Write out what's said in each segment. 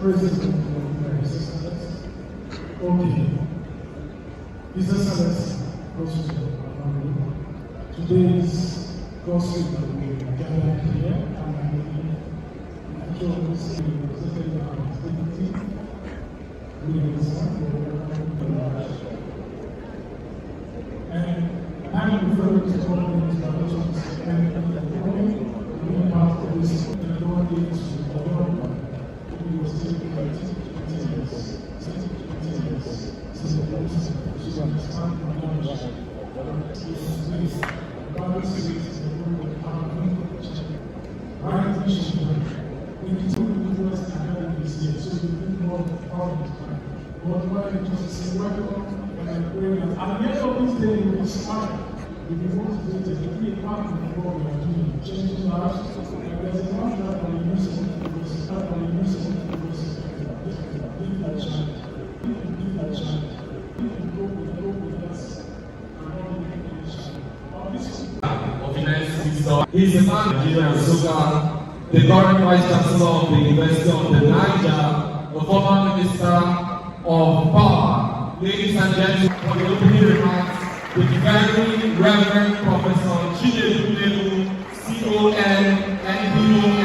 President of His Excellency, okay, His Excellency, today's gospel that we gathered here, and I actually presented our activity. And I'm referring to all the interventions and being part of this, and I want you to develop. We will still be 20 years, 20 years, since the process of the understand the knowledge about cities and the right mission. We need to influence the academics here, so we need more parliament. What I just say, welcome and pray. At the end of this day, we will start. If you want to do it, it will be a part of what we are doing, changing lives. There's a lot that we use it, that we use it, give that child, give that child, go with us, and all the child. He's the man, Nigeria Osita, the current Vice Chancellor of the University of the Niger, the former Minister of Power. Ladies and gentlemen, for the opening remarks, the very Reverend Professor Ngwu, CON, NBOM,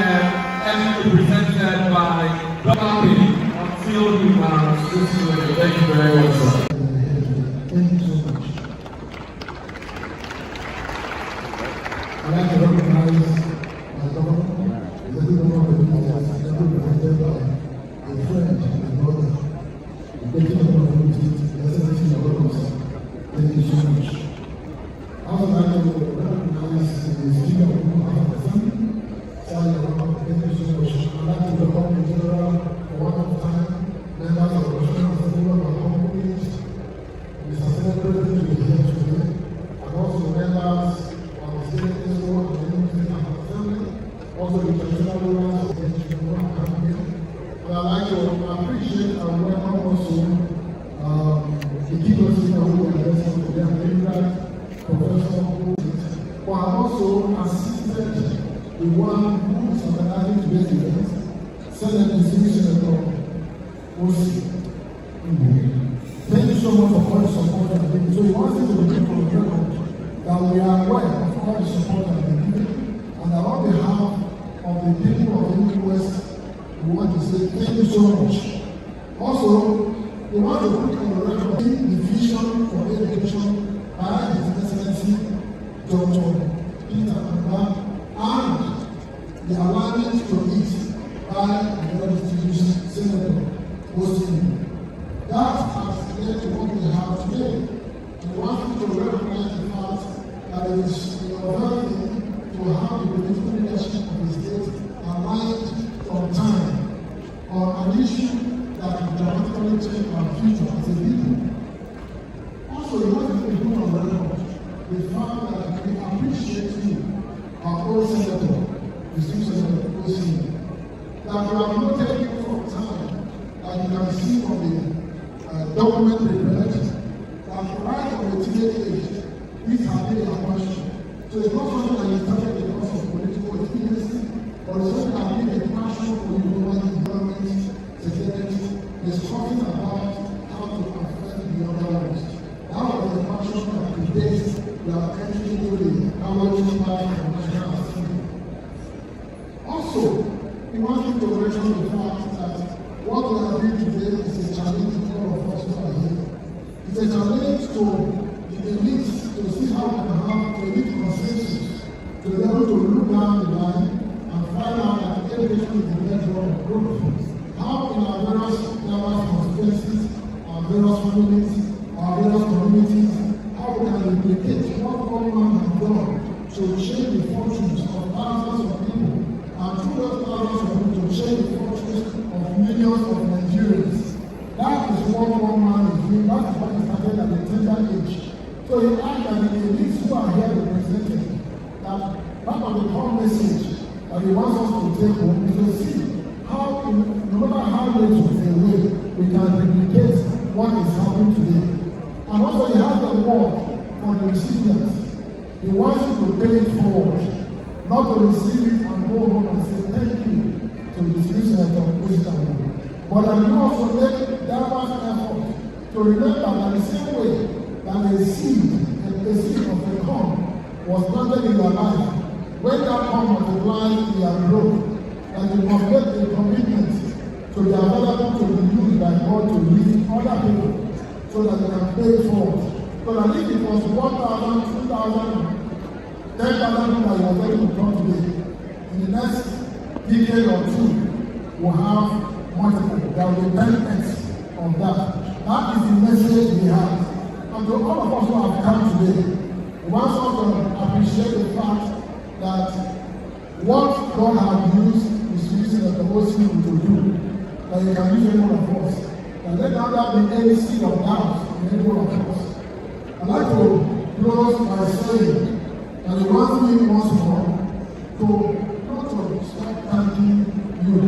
represented by Dr. until we are listening. Thank you very much, sir. Thank you so much. I'd like to recognize my governor, the governor of the United, represented by a friend and brother, the President of the Excellency. Thank you so much. I would like to recognize the Speaker of the Assembly. Thank you so much. I'd like to welcome the General for one of time, members of the National Assembly of our companies, Mr. Secretary to be here today, and also members of the State Council of the National Assembly, also the traditional rulers of the National Assembly. And I'd like to appreciate and welcome also the key person who will address us today, Professor Ngwu, who have also assisted the one who is organizing today's event, Senator Osita. Thank you so much for all the support that been given. So we wanted to begin from the record that we are aware of all the support that been given, and on behalf of the people of Enugu West, we want to say thank you so much. Also, we want to put on the record the vision for education by His Excellency Dr. Peter and the alignment to it by the institution Senator Osita. That has led to what we have today. We want to recognize the fact that it is very to have the political leadership of the state aligned from time on an issue that will dramatically change our future as a people. Also, we want to put on record the fact that we appreciate you, our old Senator, the Senator Osita, that we have noted you from time, as you can see from the document prepared, that right from the teenage age, this has been a passion. So it's not something that you started because of political experience, but it's something that has been a passion for you over the environment, security, discussing about how to affect the other world. That was the passion that predates the entry into the Howard Park of National Assembly. Also, we want you to mention the fact that what we are doing today is a challenge to all of us who are here. It's a challenge to the elite to see how we can have elite consensus to be able to look down the line and find out that education is the bedrock of growth. How in our various constituencies, our various families, our various communities, how we can replicate what government has done to change the fortunes of thousands of people, and through those thousands of people to change the fortunes of millions of Nigerians. That is what one man is doing. That is what he started at the tender age. So he asked that the elites who are here represented, that part of the core message that he wants us to take home is to see how, no matter how late we away, we can replicate what is happening today. And also he has the word for the recipients. He wants you to pay it forward, not to receive it and go home and say thank you to the institution of Osita. But I will also make diverse effort to remember that the same way that a seed of a corn was planted in your life, when that corn multiplies in your growth, that you must make a commitment to be available to be used by God to lead other people so that they can pay it forward. So that if it was 1,000, 2,000, 10,000 people that you are able to come today, in the next decade or two, we'll have multiple. There will be benefits of that. That is the message we have. And to all of us who have come today, we want to appreciate the fact that what God has used is using the most people to do, that He can use any one of us. And let there be any seed of doubt in any one of us. I'd like to close by saying that He wants me once more to not to start thanking you.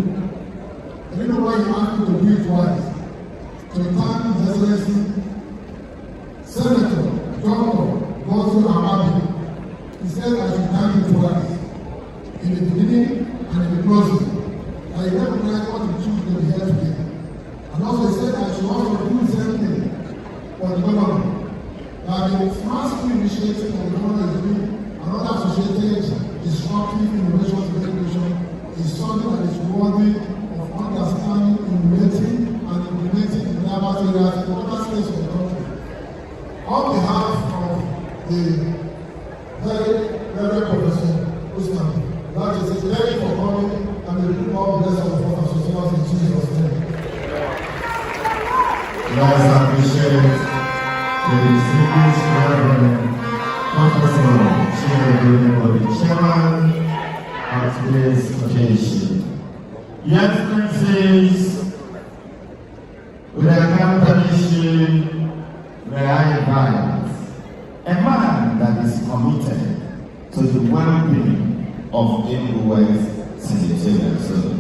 I don't know why He asked me to do it twice. To thank His Excellency, Senator Dr. Godwin Amabi. He said I should thank him twice, in the beginning and in the closing. I recognize what he choose to be here today. And also he said I should also do the same thing for the government. That the massive initiative of the government is doing and other associated disruptive innovations in education is something that is worthy of understanding, innovating, and implementing in diverse areas in other states of the country. On behalf of the very Reverend Professor Osita, that is a thank you for coming and the people bless our fathers and sisters in Jesus' name. Let's appreciate the distinguished Reverend Professor Chief for the chairman of today's occasion. Your Excellencies, with the permission, may I invite a man that is committed to the well-being of Ngwu West Senatorial Zone.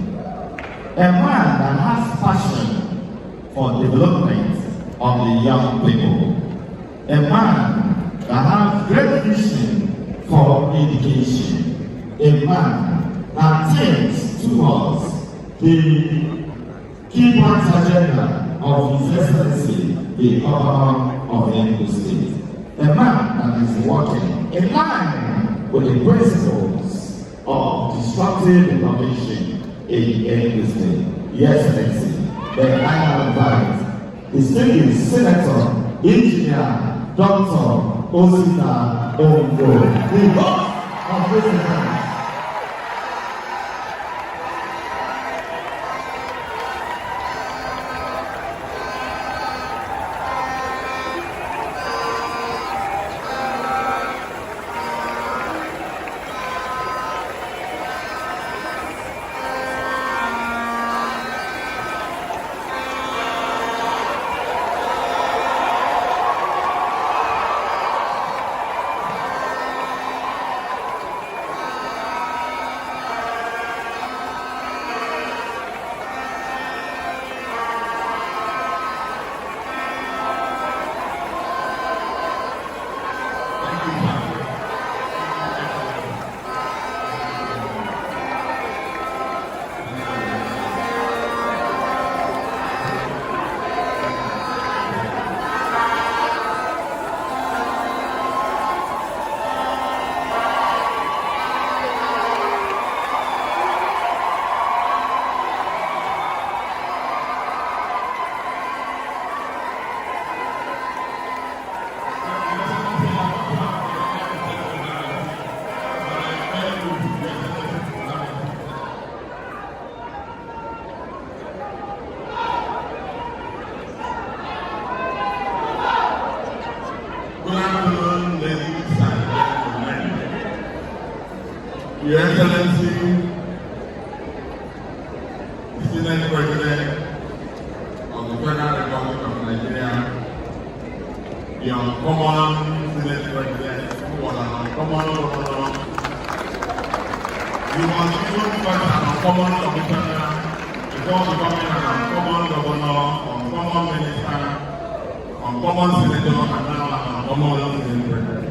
A man that has passion for development of the young people. A man that has great vision for education. A man that thinks towards the key points agenda of His Excellency, the Governor of Enugu State. A man that is working in line with the principles of disruptive innovation in Enugu State. Your Excellency, then I have invited distinguished Senator, Engineer, Dr. Osita Ngwu, the host of this event. Your Excellency, Senate President of the Federal Republic of Nigeria, the uncommon Senate President, who was an uncommon governor, he was even first an uncommon commissioner before becoming an uncommon governor, uncommon minister, uncommon senator, and now an uncommon Senate President.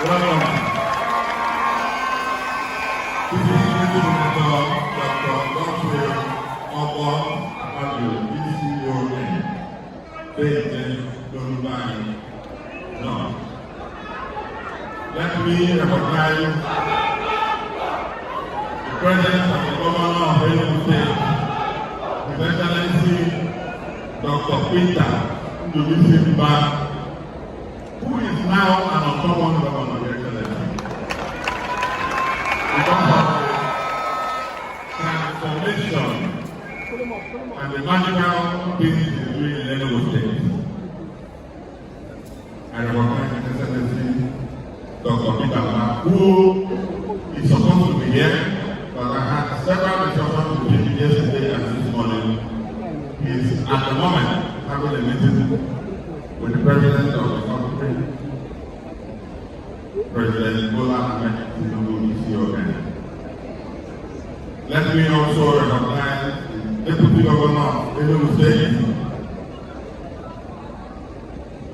Welcome. This is Dr. Godwin Amabi. me recognize the presence of the governor of Enugu State, His Excellency Dr. Peter Ngwu, who is now an uncommon governor, Your Excellency. Because of the transformation and the magical things he is doing in Enugu State. I recognize His Excellency Dr. Peter, who is supposed to be here, but I had several instructions to him yesterday and this morning. He is at the moment having a meeting with the President of the country, President Bola Ahmed Tinubu. Let me also recognize the Deputy Governor of Enugu State,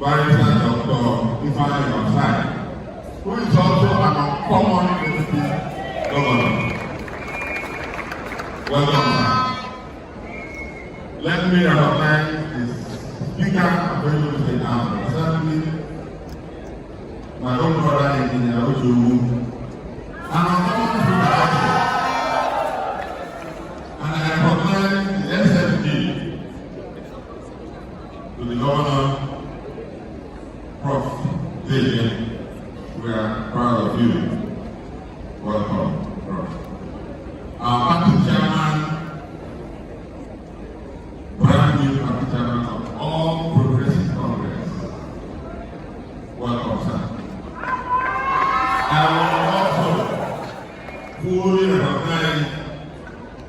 Barrister Dr. Ifeanyi Osita, who is also an uncommon deputy governor. Welcome, sir. Let me recognize the Speaker of Enugu State House, certainly my own brother in Ngwu, an uncommon speaker also. And I recognize the SFG to the governor, Prof. David. We are proud of you. Welcome, Prof. Our party chairman, brand new party chairman of All Progressive Congress. Welcome, sir. I will also fully recognize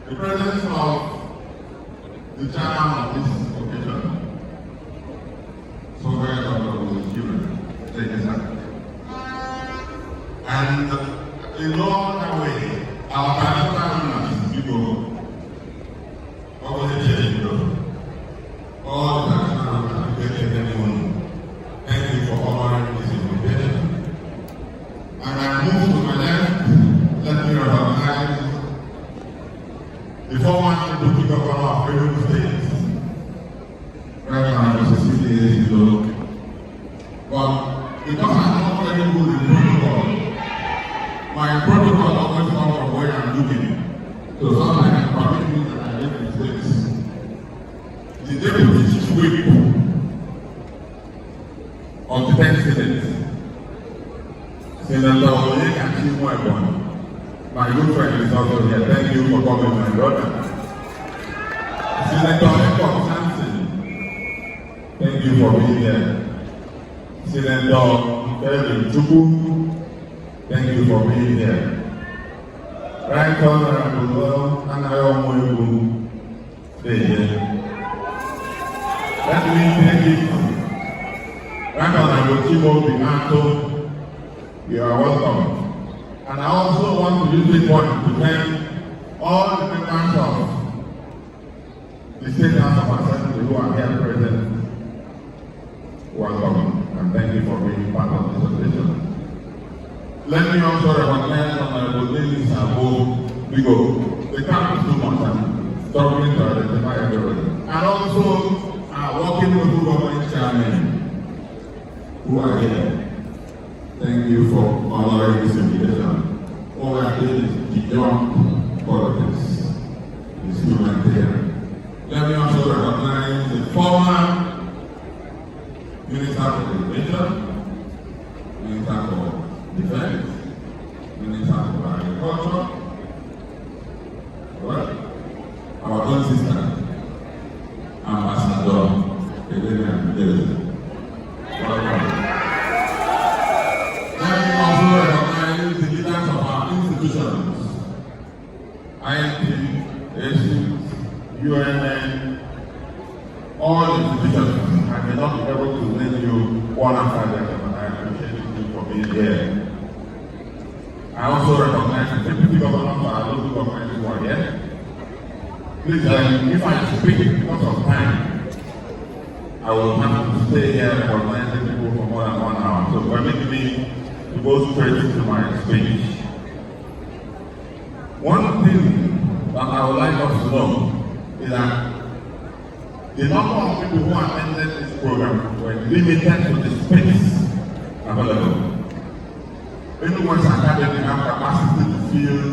the presence of the chairman of this occasion, so very honorable human. Thank you, sir. And in no other way, our traditional people, all the children, all the traditional people, thank you for honoring this invitation. And I move to my left, let me recognize the former deputy governor of Enugu State, Reverend Osita. But because I'm not very good in protocol, my protocol always comes from where I'm looking. So sometimes I permit me that I make mistakes. The deputy chief whip of the 10th Senate, Senator Osita Ngwu, my good friend is also here. Thank you for coming, my brother. Senator Samson, thank you for being here. Senator Ngwu, thank you for being here. Right Honorable Anayomo, stay here. Let me thank you. Right Honorable Chibo Bimato, you are welcome. And I also want to use this point to thank all the members of the State House of Assembly who are here present. Welcome, and thank you for being part of this occasion. Let me also recognize Honorable Lady Sabo Bigo. The camp is too much and struggling to identify everybody. And also our working local government chairmen who are here. Thank you for honoring this invitation. All I did is beyond politics. It's humanitarian. Let me also recognize the former Minister for Education, Minister for Defense, Minister for Agriculture, well, our own sister, Ambassador Elena David. Welcome. Let me also recognize the leaders of our institutions, INP, ACs, UNN, all institutions. I may not be able to name you one after the other, but I appreciate you for being here. I also recognize the deputy governor of our local government who are here. Please, if I speak because of time, I will have to stay here recognizing people for more than 1 hour. So permit me to go straight into my speech. One thing that I would like us to know is that the number of people who attended this program were limited to the space available. Anyone's academy have capacity to fill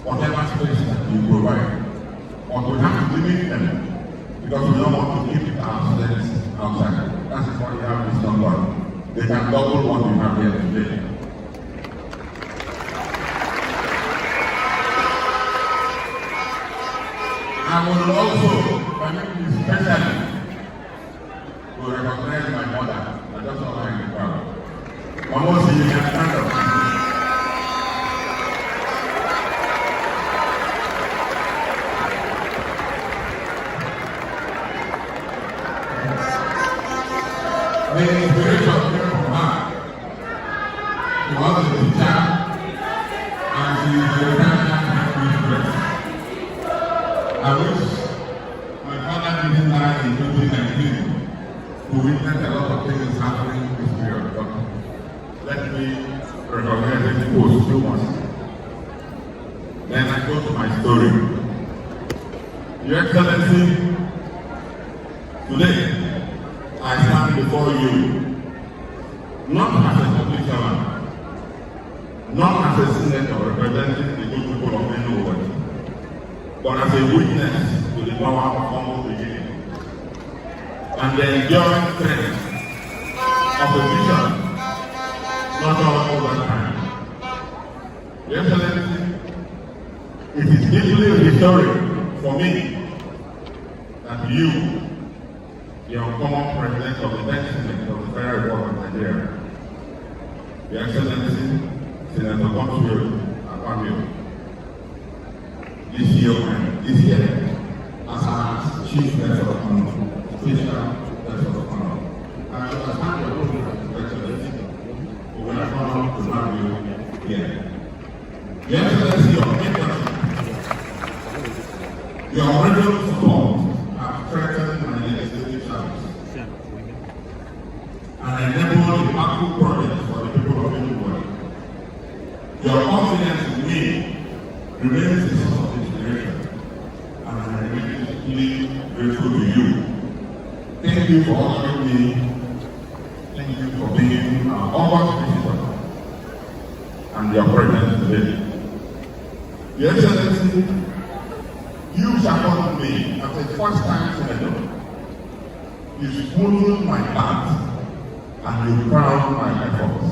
whatever space that you provide. But we have to limit them because we don't want to keep our students outside. That is why we have this number. They can double what we have here today. I would also, permit me especially, to recognize my mother. I just saw her in the crowd. Almost you can stand up. The inspiration came from her. She was a teacher and she is a retired mistress. I wish my father didn't die in 2019 to witness a lot of things happening in this period. But let me recognize the people too much. Then I go to my story. Your Excellency, today I stand before you not as a public servant, not as a senator representing the good people of Enugu, but as a witness to the power of humble beginning and the enduring strength of a vision not all over time. Your Excellency, it is deeply reassuring for me that you, the uncommon president of the next Senate of the Federal Republic of Nigeria, Your Excellency, Senator Bursary, this year, as our Chief Guest of Honor, Official Guest of Honor, I understand your role as Excellency, but when I come up to have you here. Your Excellency, your original support has strengthened my legislative service and enabled impactful projects for the people of Enugu. Your confidence in me remains a source of inspiration, and I remain deeply grateful to you. Thank you for honoring me. Thank you for being our August visitor and your presence today. Your Excellency, you supported me as a first-time senator. You smoothed my path and you crowned my efforts.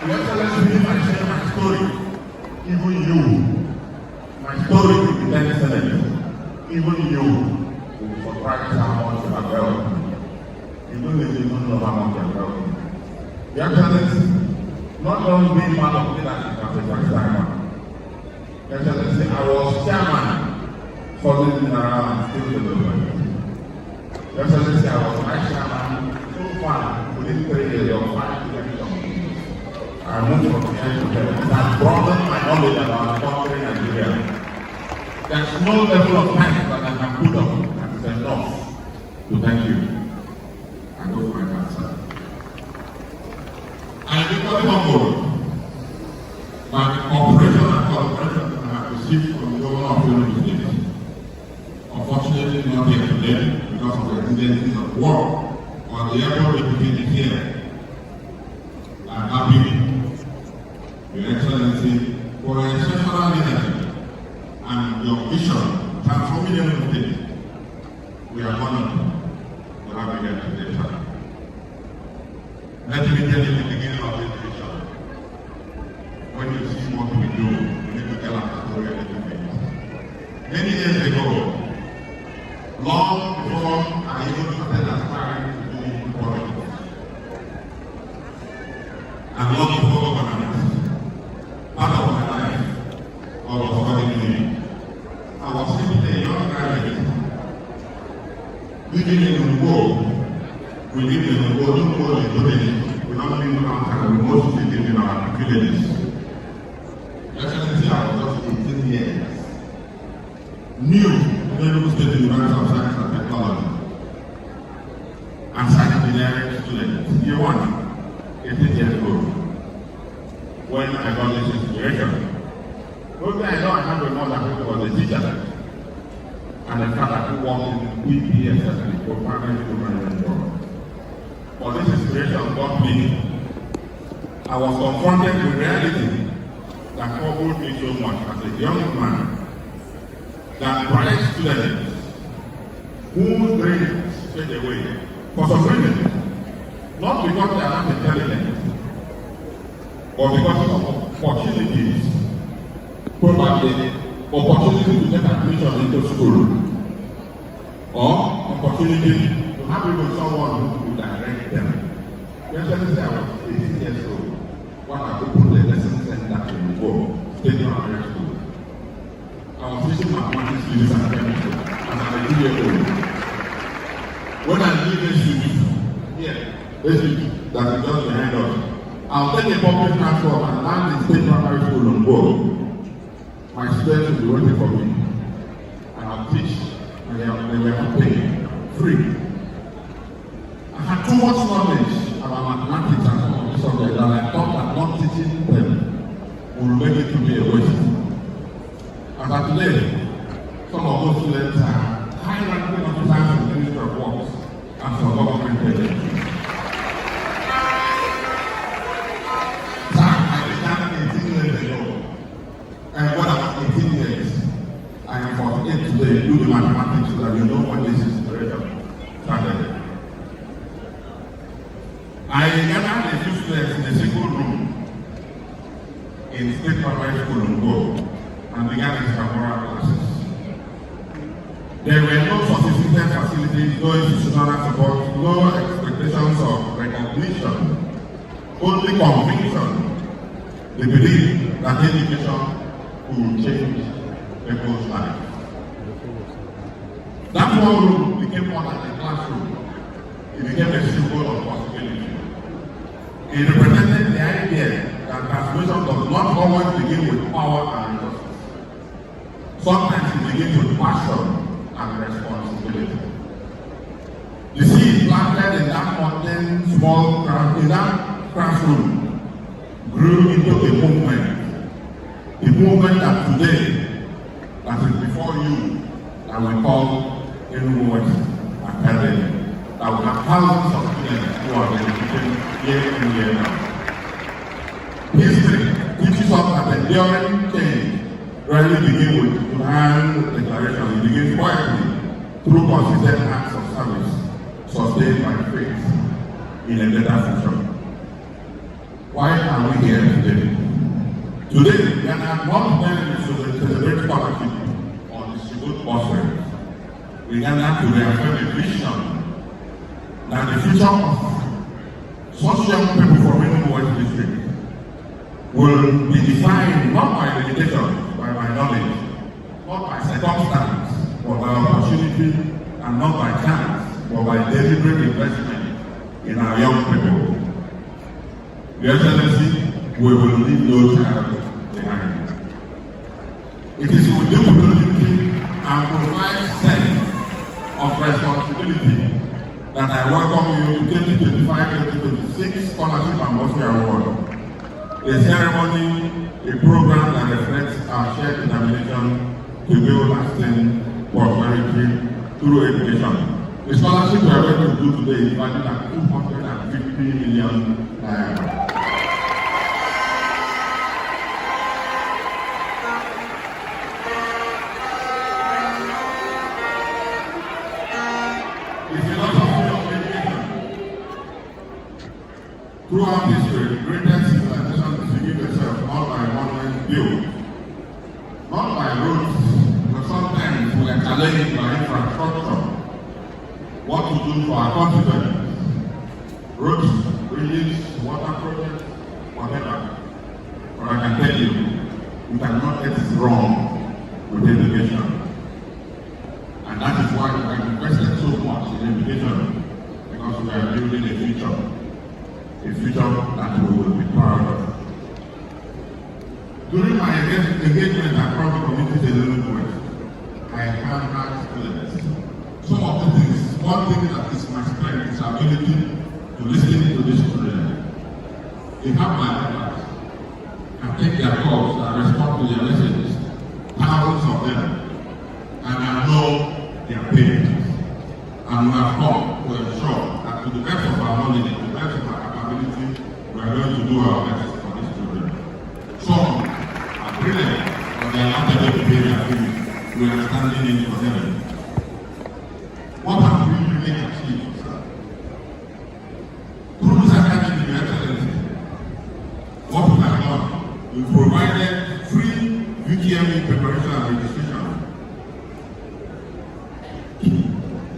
Your Excellency, if I share my story, even you, my story with the then Senate, even you will surprise how much you have helped me. You don't even know how much you have helped me. Your Excellency, not only being part of leadership as a first timer, Your Excellency, I was chairman for the general and state development. Your Excellency, I was vice chairman so far within 3 years of 5 elections. I moved from the end to the end. It has broadened my knowledge about the country Nigeria. There's no level of thanks that I can put up that is enough to thank you. I go for my answer. I am equally humbled by the cooperation and collaboration I have received from the governor of Enugu State. Unfortunately, not here today because of the exigencies of war, but the airport representative here. I'm happy, Your Excellency, for your exceptional leadership and your vision transforming Enugu State. We are honored to have you here today, sir. Let me tell you the beginning of this vision. When you see what we do, you need to tell us the story a little bit. Many years ago, long before I even started aspiring to do politics, and long before governance, part of my life was studying me. I was simply a young graduate living in Ngwu. We live in Ngwu, don't go in village. We don't live outside. We mostly live in our villages. Excellency, I was just 18 years. New Enugu State University of Science and Technology. And science engineering student, year 1, 18 years old. When I got this inspiration, only I know I had a mother who was a teacher, and a father who worked in PPSS and the permanent management board. But this inspiration got me. I was confronted with reality that troubled me so much as a young man, that bright students whose dreams fade away for some reason, not because they are not intelligent, but because of opportunities, probably opportunity to get admission into school, or opportunity to have even someone who will direct them. Yesterday I was 18 years old when I opened the lesson center in Ngwu, State Primary School. I was teaching mathematics, physics, and chemistry as an 18-year-old. When I leave this youth here, this youth that is just behind us, I'll take a public transport and land in State Primary School in Ngwu. My students will be waiting for me, and I'll teach, and they were not paying, free. I had too much knowledge about mathematics and some of the subjects that I thought that not teaching them would make it to be a waste. As of today, some of those students are high-ranking officers in the Ministry of Works and some government agencies. I began 18 years ago, and when I was 18 years, I am 48 today. Do the mathematics so that you know what this inspiration started. I gathered a few students in a single room in State Primary School in Ngwu and began extramural classes. There were no sophisticated facilities, no institutional support, no expectations of recognition, only conviction, the belief that education could change people's life. That one room became more than a classroom. It became a symbol of possibility. It represented the idea that transformation does not always begin with power and resources. Sometimes it begins with passion and responsibility. The seed planted in that mountain, small in that classroom, grew into a movement. A movement that today, that is before you, that we call Enugu Academy. That we have thousands of students who are benefiting year in year now. History teaches us that enduring change rarely begins with grand declaration. It begins quietly through consistent acts of service, sustained by faith in a better future. Why are we here today? Today, we are not going to celebrate scholarship or distribute bursaries. We gather to reaffirm a vision that the future of such young people from Enugu district will be defined not by limitation, by knowledge, not by circumstance, but by opportunity, and not by chance, but by deliberate investment in our young people. Your Excellency, we will leave no child behind. It is with due humility and provide sense of responsibility that I welcome you to 2025-2026 Scholarship and Bursary Award. A ceremony, a program that reflects our shared determination to build lasting prosperity through education. The scholarship we are going to do today is valued at 250 million naira. Throughout history, the greatest civilization is to give itself not by monuments built, not by roads, but sometimes we are challenged by infrastructure. What to do for our continent, roads, bridges, water projects, whatever. But I can tell you, we cannot get it wrong with education. And that is why we have invested so much in education, because we are building a future that we will be proud of. During my engagement across the communities in Enugu, I encountered students. Some of the things, one thing that is my strength is ability to listen to these children. They have my numbers and take their calls and respond to their messages, thousands of them, and I know their pain. And we have come to ensure that to the best of our knowledge, they are not able to pay their fees. We are standing in for them. What have we really achieved, sir? Through this academy, Your Excellency, what we have done, we provided free UTME preparation and registration.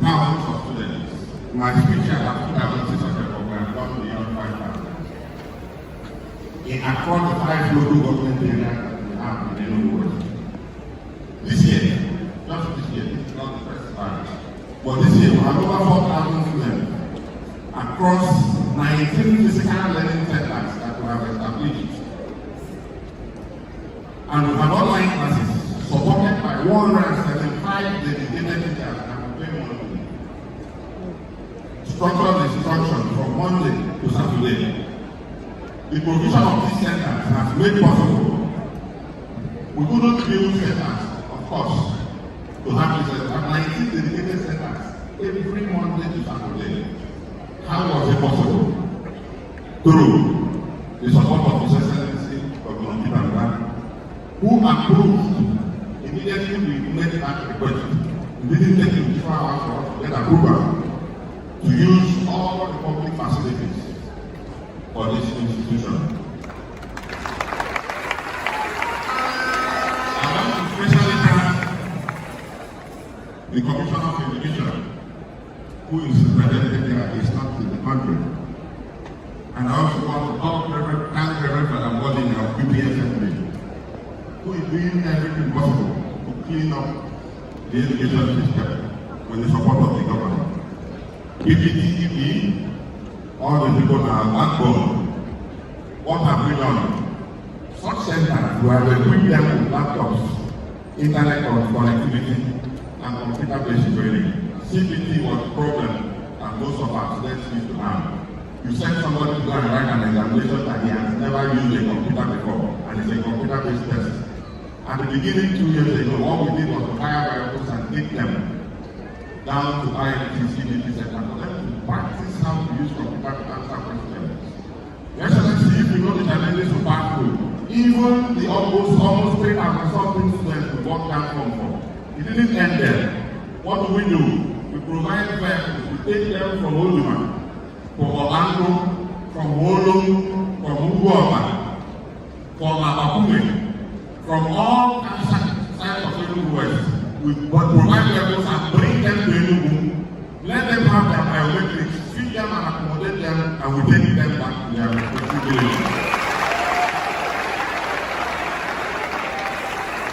Thousands of students. My speech I have 2,600, but we have gone beyond 5,000. Across the 5 local government areas that we have in Enugu. This year, just this year, this is not the first time, but this year we have over 4,000 students across 19 physical learning centers that we have established. And we have online classes supported by 175 dedicated teachers that will pay monthly. Structured instruction from Monday to Saturday. The provision of these centers has made possible. We couldn't build centers, of course, to have these 19 dedicated centers every Monday to Saturday. How was it possible? Through the support of His Excellency of Osita, who approved immediately we made that request. We didn't take 24 hours for us to get approval to use all the public facilities for this institution. I want to especially thank the Commissioner of Education, who is represented there, is not in the country. And I also want to thank the Reverend Body of BPSMB, who is doing everything possible to clean up the education system with the support of the government. PPTEP, all the people are backbone. What have we done? Such centers, we have equipped them with laptops, internet connectivity, and computer-based training. CPT was a problem that most of our students used to have. You send somebody to go and write an examination that he has never used a computer before, and it's a computer-based test. At the beginning, 2 years ago, what we did was to hire vehicles and take them down to IIT CPT center for them to practice how to use computer to answer questions. Your Excellency, if you know the challenges to pass through, even the almost 3,000 something students we walk down home for, it didn't end there. What do? We provide vehicles. We take them from Oluma, from Orlando, from Wolong, from Ngwu, from Abakume, from all sides of Enugu West. We provide vehicles and bring them to Enugu, let them have their biometrics, feed them and accommodate them, and we take them back to their respective villages.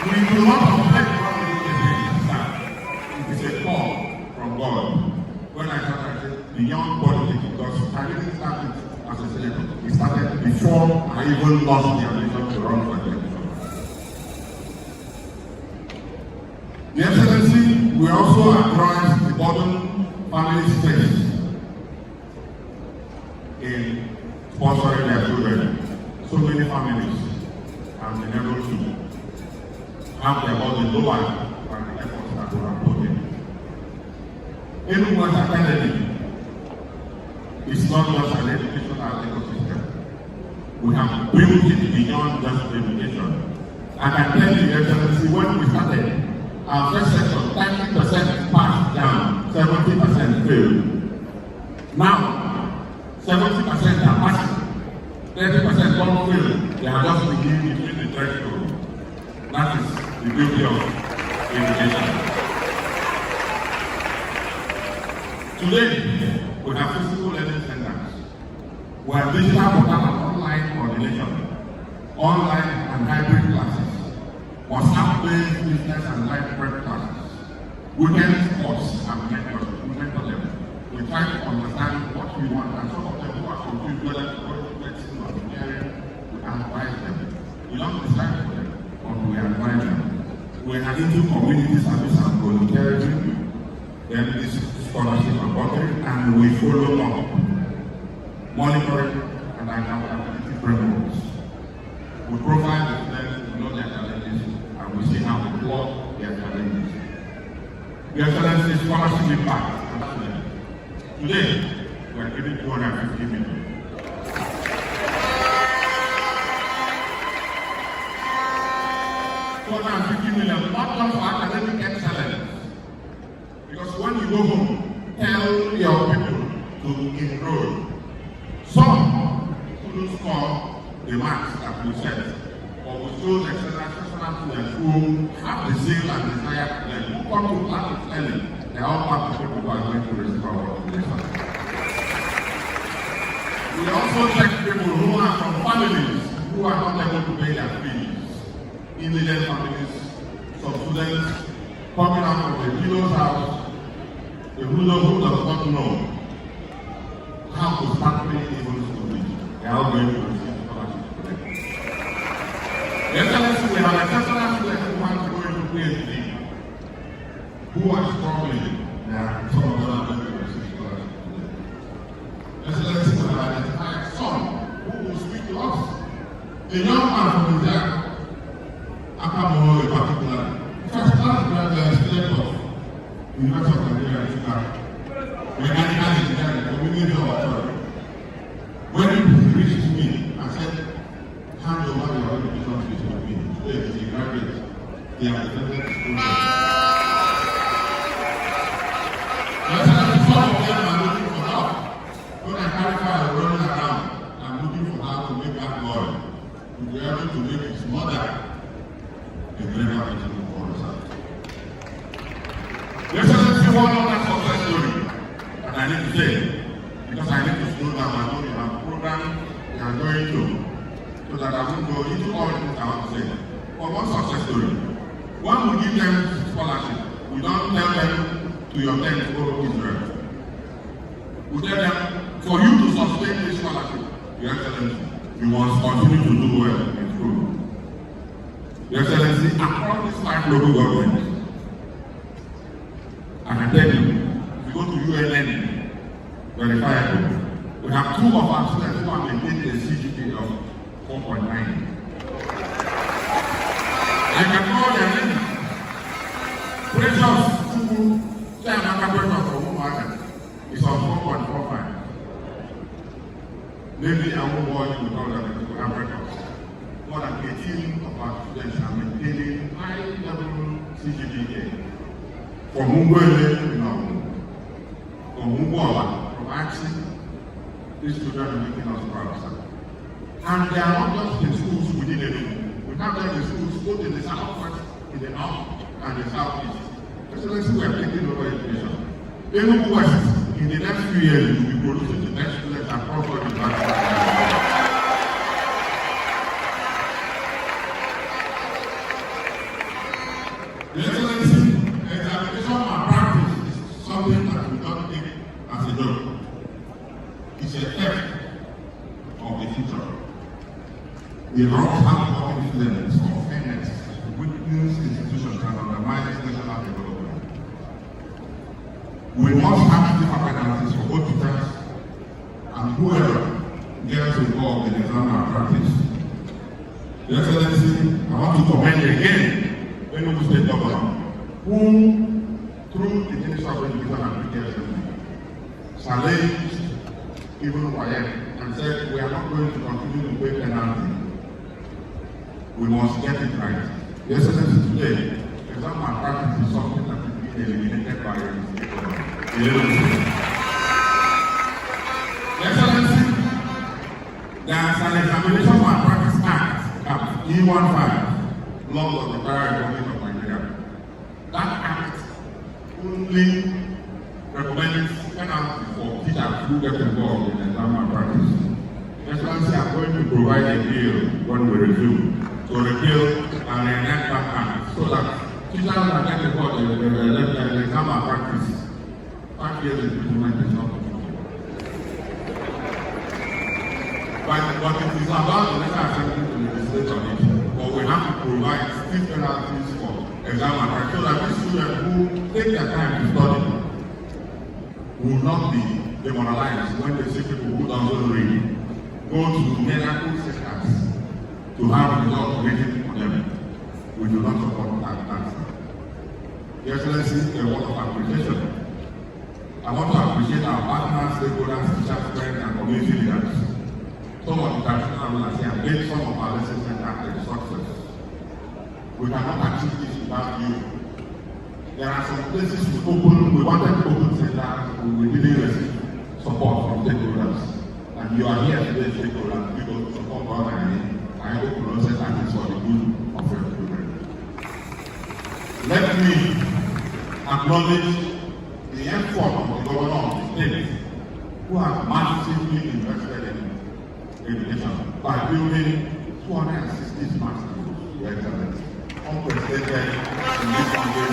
We do not affect what we do today. It is a call from God. When I started beyond politics, because I didn't start it as a senator. It started before I even lost the ability to run for election. Your Excellency, we also address the burden families face in sponsoring their children. So many families have been able to have their burden lower by the efforts that we have put in. Enugu's academy is not just an educational ecosystem. We have built it beyond just education. I can tell you, Your Excellency, when we started, our first section, 90% passed down, 70% failed. Now, 70% are passing, 30% don't fail. They are just beginning between the threshold. That is the beauty of education. Today, we have physical learning centers. We have digital and online coordination, online and hybrid classes, WhatsApp-based business and live prep classes, weekend sports and mentorship. We mentor them. We try to understand what we want, and some of them who are confused whether to go to medicine or engineering, we advise them. We don't decide for them, but we advise them. We are into community service and volunteerism. Then this scholarship and budget, and we follow up, monitoring and accountability frameworks. We provide the students to know their challenges, and we see how to plug their challenges. Your Excellency, scholarship impact. Today, we are giving 250 million. 250 million, not just for academic excellence. Because when you go home, tell your people to enroll. Some couldn't score the marks that we set, but we chose exceptional students who have the zeal and desire to learn, who come to class learning. They are all part of people who are going to receive our education. We also check people who are from families who are not able to pay their fees. Indigent families, some students coming out of the widow's house, the widow who does not know how to start paying even school fees. They are all going to receive scholarship today. Excellency, we have exceptional students who want to go into PhD, who are struggling. They are some of them are going to receive scholarship today. Excellency, we have identified some who will speak to us. A young man from India, Akamoho in particular, first class graduate student of University of Nigeria in Chicago, mechanical engineering, community of authority. When he reached me and said, hand over your education fees to me, today he graduates, he has attended school. Some of them are looking for help. When I carry fire running around, I'm looking for how to make that boy to be able to make his mother a greater person for herself. There's one other success story that I need to say, because I need to slow down. I know you have a program you are going to, so that I won't go into all the things I want to say. But one success story. One will give them scholarship. We don't tell them to your tent to go to Israel. We tell them, for you to sustain this scholarship, Your Excellency, you must continue to do well in school. Your Excellency, across these 5 local governments, I can tell you, if you go to UNN, verifiable, we have 2 of our students who are maintaining a CGPA of 4.9. I can call their names. Precious Ngwu, Precious from Market, is on 4.45. Maybe I won't worry with all that we have records. More than 18 of our students are maintaining high-level CGPA. From Ngwu, from Ngwu, from Axi, these children are making us proud. And they are not just in schools within Enugu. We have them in schools both in the southwest, in the north, and the southeast. Excellency, we are taking over education. Enugu West, in the next few years, we will be producing the next students across all the country. Excellency, examination and practice is something that we don't take as a joke. It's a theft of the future. We don't have confidence or fairness to witness institutions can undermine national development. We must have different penalties for both teachers and whoever gets involved in exam malpractice. Your Excellency, I want to commend again Enugu State Governor, who, through the Ministry of Education and Education, challenged even YM and said, we are not going to continue to pay penalty. We must get it right. Your Excellency, today, exam malpractice is something that is being eliminated by the government. Your Excellency, there is an examination malpractice act, E15, laws of the Federal Republic of Nigeria. That act only recommends penalty for teachers who get involved in exam malpractice. Excellency, I'm going to provide a bill when we resume to repeal and enact that act so that teachers that get involved in exam malpractice, 5 years imprisonment is not possible. But it is about the National Assembly to legislate on it. But we have to provide stiff penalties for exam malpractice so that these students who take their time to study will not be demoralized when they see people who don't read go to medical centers to have results waiting for them. We do not support that answer. Your Excellency, a word of appreciation. I want to appreciate our partners, stakeholders, teachers, friends, and community leaders. Some of the traditional rulers here made some of our lessons and acted success. We cannot achieve this without you. There are some places we wanted to open centers, we didn't receive support from stakeholders. And you are here today, stakeholders, people to support God and I hope you know that is for the good of your children. Let me acknowledge the effort of the governor of the state who have massively invested in education by building 260 smart schools, Your Excellency, unprecedented in this country.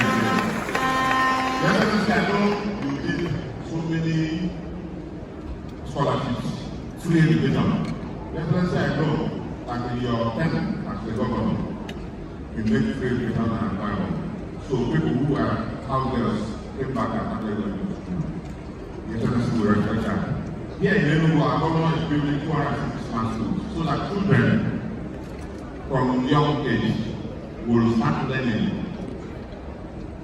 Your Excellency, I know you did so many scholarships, free education. Your Excellency, I know that in your term as the governor, you make free education and environment. So people who are house girls came back and started going to school. Your Excellency will respect that. Here in Enugu, our governor is building 260 smart schools so that children from young age will start learning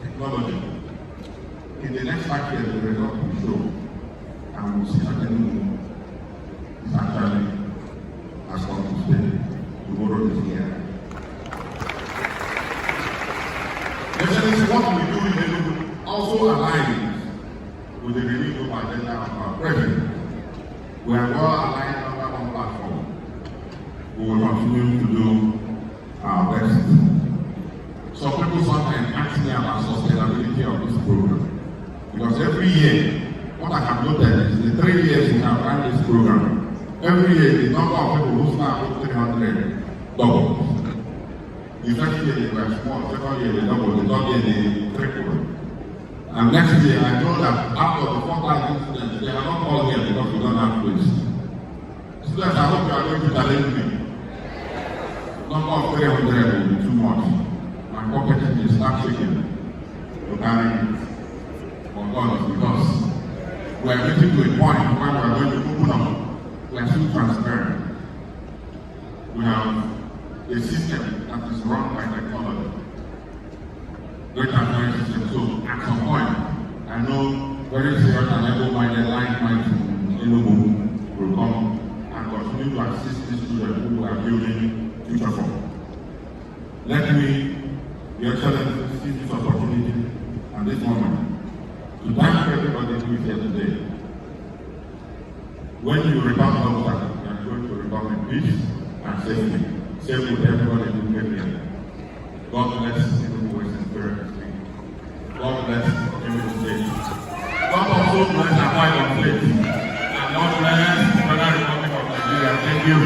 technology. In the next 5 years, the result will show, and we'll see that Enugu is actually has come to stay. Tomorrow is here. Excellency, what we do in Enugu also aligns with the renewable agenda of our president. We are all aligned under one platform. We will continue to do our best. Some people sometimes ask me about sustainability of this program. Because every year, what I have noted is the 3 years we have run this program, every year the number of people who start with 300 doubles. The first year they were small, second year they doubled, the third year they tripled. And next year, I know that out of the 4,000 students, they are not all here because we don't have place. Students, I hope you are going to challenge me. Number of 300 will be too much. My pocket will start shaking to carry for God because we are getting to a point where we are going to open up. We are still transparent. We have a system that is run by technology. Great advice system. So at some point, I know very serious and able-minded like-minded Enugu will come and continue to assist these students who are building future for. Let me, Your Excellency, seize this opportunity and this moment to thank everybody who is here today. When you return home, you are going to return in peace and safety. Same with everybody who came here. God bless Enugu Western Spirit. God bless Enugu State. God also bless Akwa State. And God bless the Federal Republic of Nigeria. Thank you.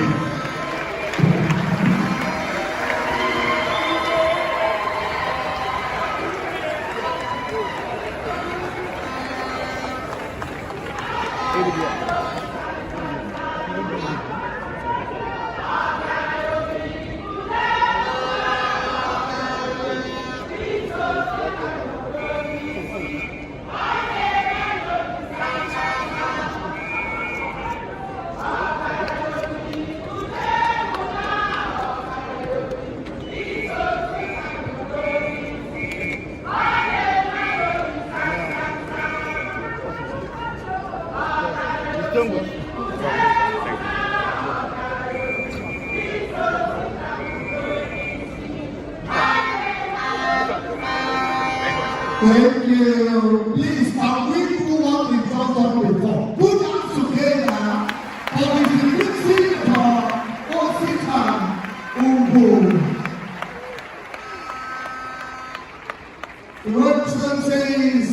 Thank you. Please, can we do what we just done before? Put us together for the dignity of Osita Ngwu. Your Excellencies,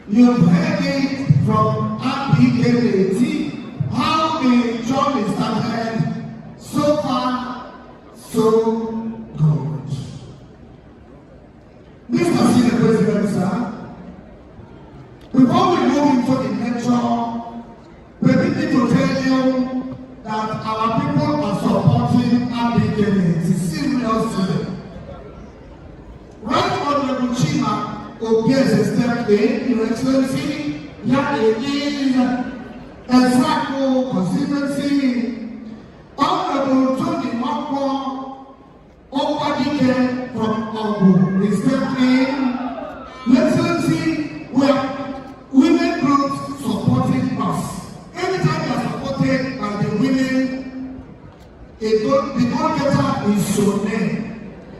you've heard it from RPKT, how the journey started. So far, so good. Mr. Senior President, sir, before we move into the lecture, permit me to tell you that our people are supporting RPKT seriously. Right Honorable Chima Obieze stepped in, Your Excellency, here is a cycle constituency. Honorable Tony Makwa Okwadike from Ngwu is stepped in. Your Excellency, we are women groups supporting us. Anytime you are supported by the women, the goal-getter is your name.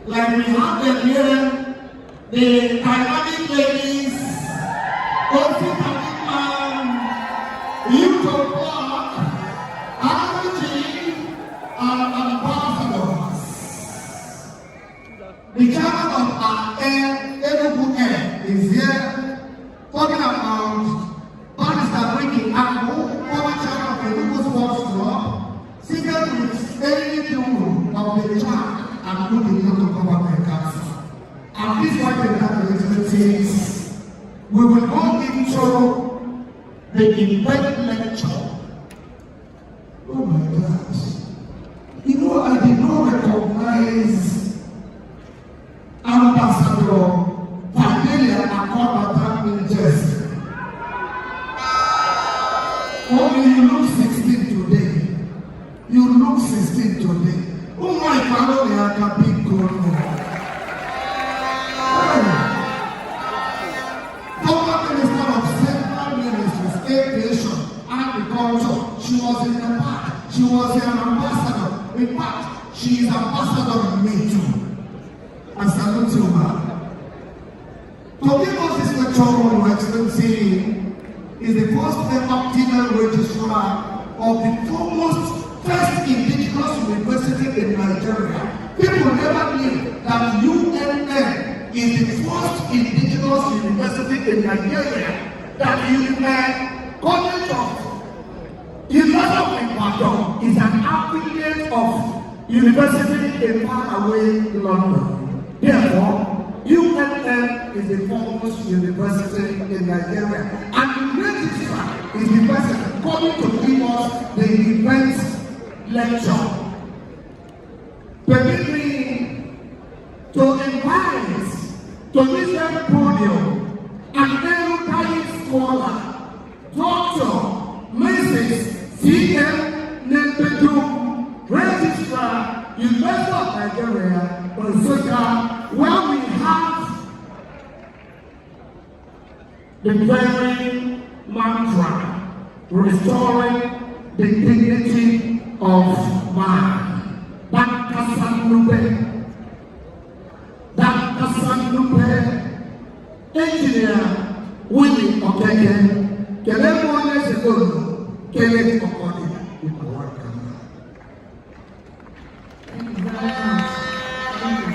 Like Like we have them here, the dynamic ladies, Osita, youth of block, and ambassadors. The chairman of our Enugu is here talking about Barrister Ngwu, former chairman of the Enugu Sports Club, seated with any Ngwu of the church and looking into government council. And this one says we will go into the event lecture. Oh my God. You know, I did not recognize Ambassador Vanilla Akwabata in Jersey. Only you look 16 today. You look 16 today. Oh my God, they are a big goal. Former Minister of Central Ministries, Aviation, Agriculture. She was in the park. She was an ambassador. In fact, she is ambassador in me too. I salute you, ma'am. To give us this lecture, Your Excellency, is the first ever female registrar of the foremost first indigenous university in Nigeria. People never knew that UNN is the first indigenous university in Nigeria. That College of University of Ibadan is an affiliate of University in faraway London. Therefore, UNN is the foremost university in Nigeria, and the registrar is the person coming to give us the event lecture. Permit me to invite to this podium an erudite scholar, Dr. Mrs. C.M. Nembedu, Registrar, University of Nigeria, Osita, where we have the very mantra, restoring the dignity of man. Dr. Sanlupe, Engineer Willie Okeke, Kelemo Nesegolo, Kele Okodi, in our camera. Thank you very much. Thank you.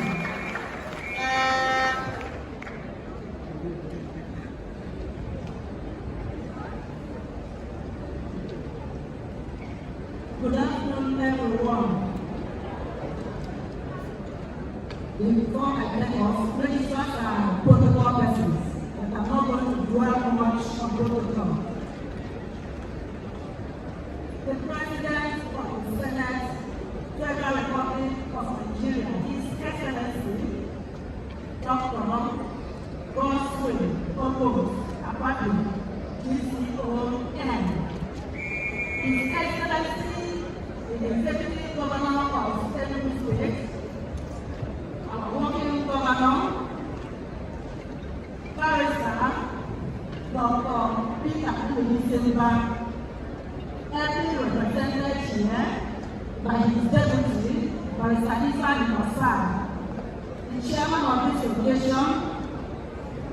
Good afternoon, everyone. Before I take off, registrars are protocol persons, but I'm not going to dwell much on protocol. The President of the Senate, Federal Republic of Nigeria, His Excellency, Dr. Bursary Akpati, DCON. His Excellency, the Executive Governor of Enugu State, our working governor, Barrister Dr. Peter Silva, every represented here by his deputy, Barrister the chairman of this occasion,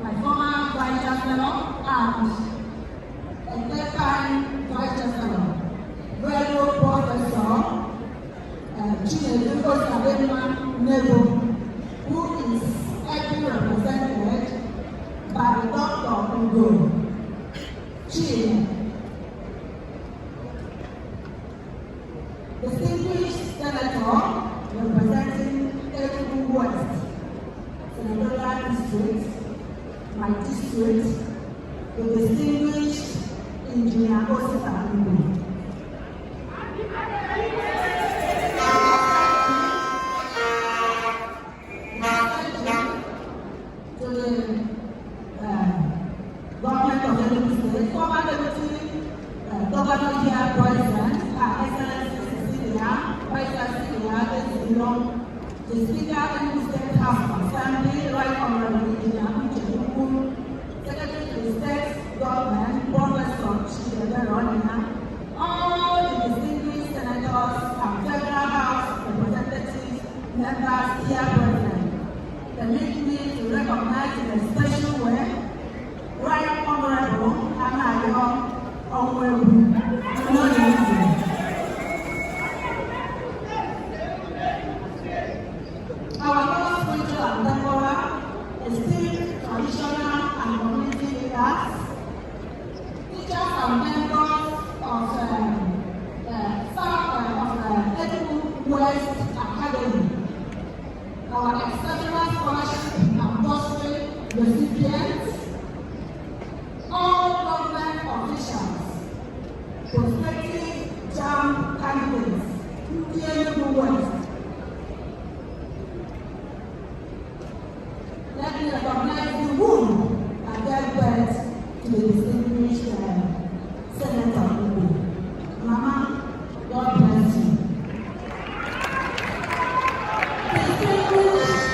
my former Vice Chancellor and executive Vice Chancellor, very old Professor Chinedu Osabema Nebo, who is acting represented by Dr. Ngwu, Chief, distinguished Senator representing Enugu West, Senatorial District, my district, the distinguished Engineer Osita. To the government of Enugu State, former deputy governor here present, Excellency Cecilia, Vice Chancellor, the Speaker of the State House of Assembly, Right Honorable Engineer Ngwu, Secretary to the State Government, Professor Chinedu, all the distinguished senators and Federal House representatives, members here present. permit me to recognize in a special way Right Honorable Anayo Ngwu. Our most spiritual and temporal, esteemed traditional and community leaders, teachers and members of Enugu West Academy, our exceptional scholarship and bursary recipients, all government officials, prospective JAM candidates, Enugu West. Let me recognize the womb that gave birth to the distinguished Senator Ngwu. Mama, God bless you. Distinguished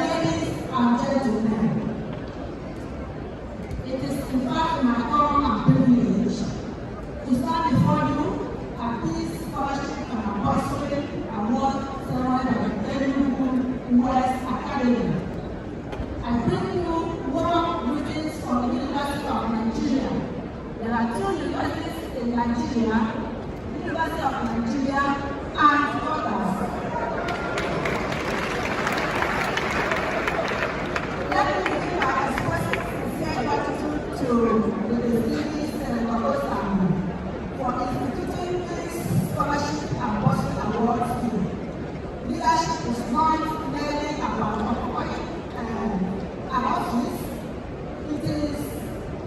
ladies and gentlemen, it is in fact my honor and privilege to stand before you at this scholarship and bursary award ceremony of the Enugu West Academy. I bring you warm greetings from the University of Nigeria. There are two universities in Nigeria, the University of Nigeria and others. Let me begin by expressing sincere gratitude to the distinguished Senator Osita for instituting this scholarship and bursary award scheme. Leadership is not merely about occupying an office, it is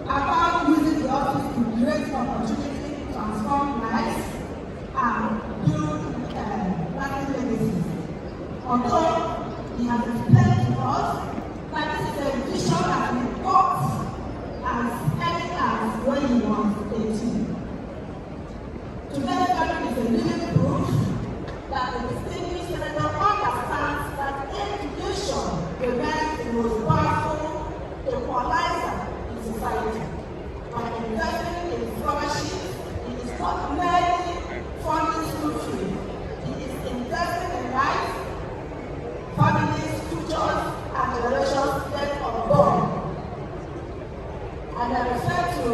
about using the office to create opportunity, transform lives, and build lasting legacies. Although he has explained to us that this is a vision that he got as early as when he was 18. Today's gathering is a living proof that the distinguished senator understands that education remains the most powerful equalizer in society. By investing in scholarships, it is not merely funding school fees, it is investing in life, families, futures, and generations yet unborn. And I refer to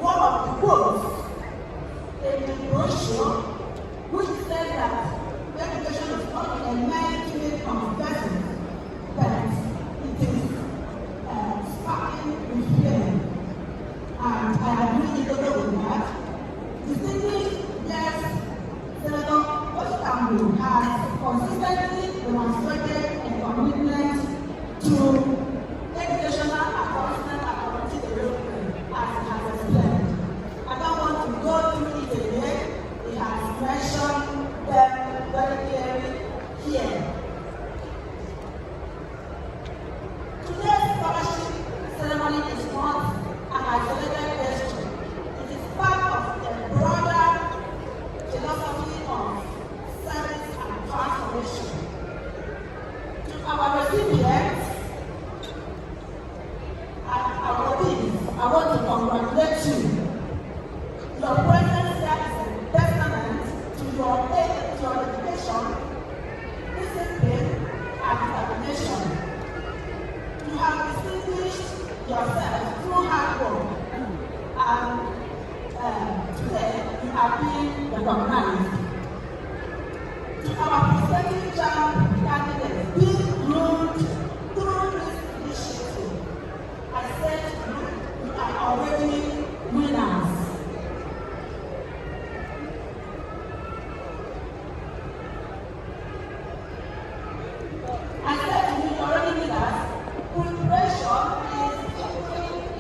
one of the quotes in the brochure, which says that education is not a mere killing of persons, but it is sparking with fear. And I agree totally with that. Distinguished guest Senator Osita has consistently demonstrated a commitment to educational advancement and community development, as he has explained. I don't want to go through it again. He has mentioned them very clearly here. Today's scholarship ceremony is not an isolated gesture. It is part of a broader philosophy of service and transformation. To our recipients and our teams, I want to congratulate you. Your presence here is a testament to your dedication, discipline, and determination. You have distinguished yourself through hard work, and today you are being recognized. To our prospective JAM candidates being groomed through this initiative, I said you are already winners. I said you are already winners. Preparation is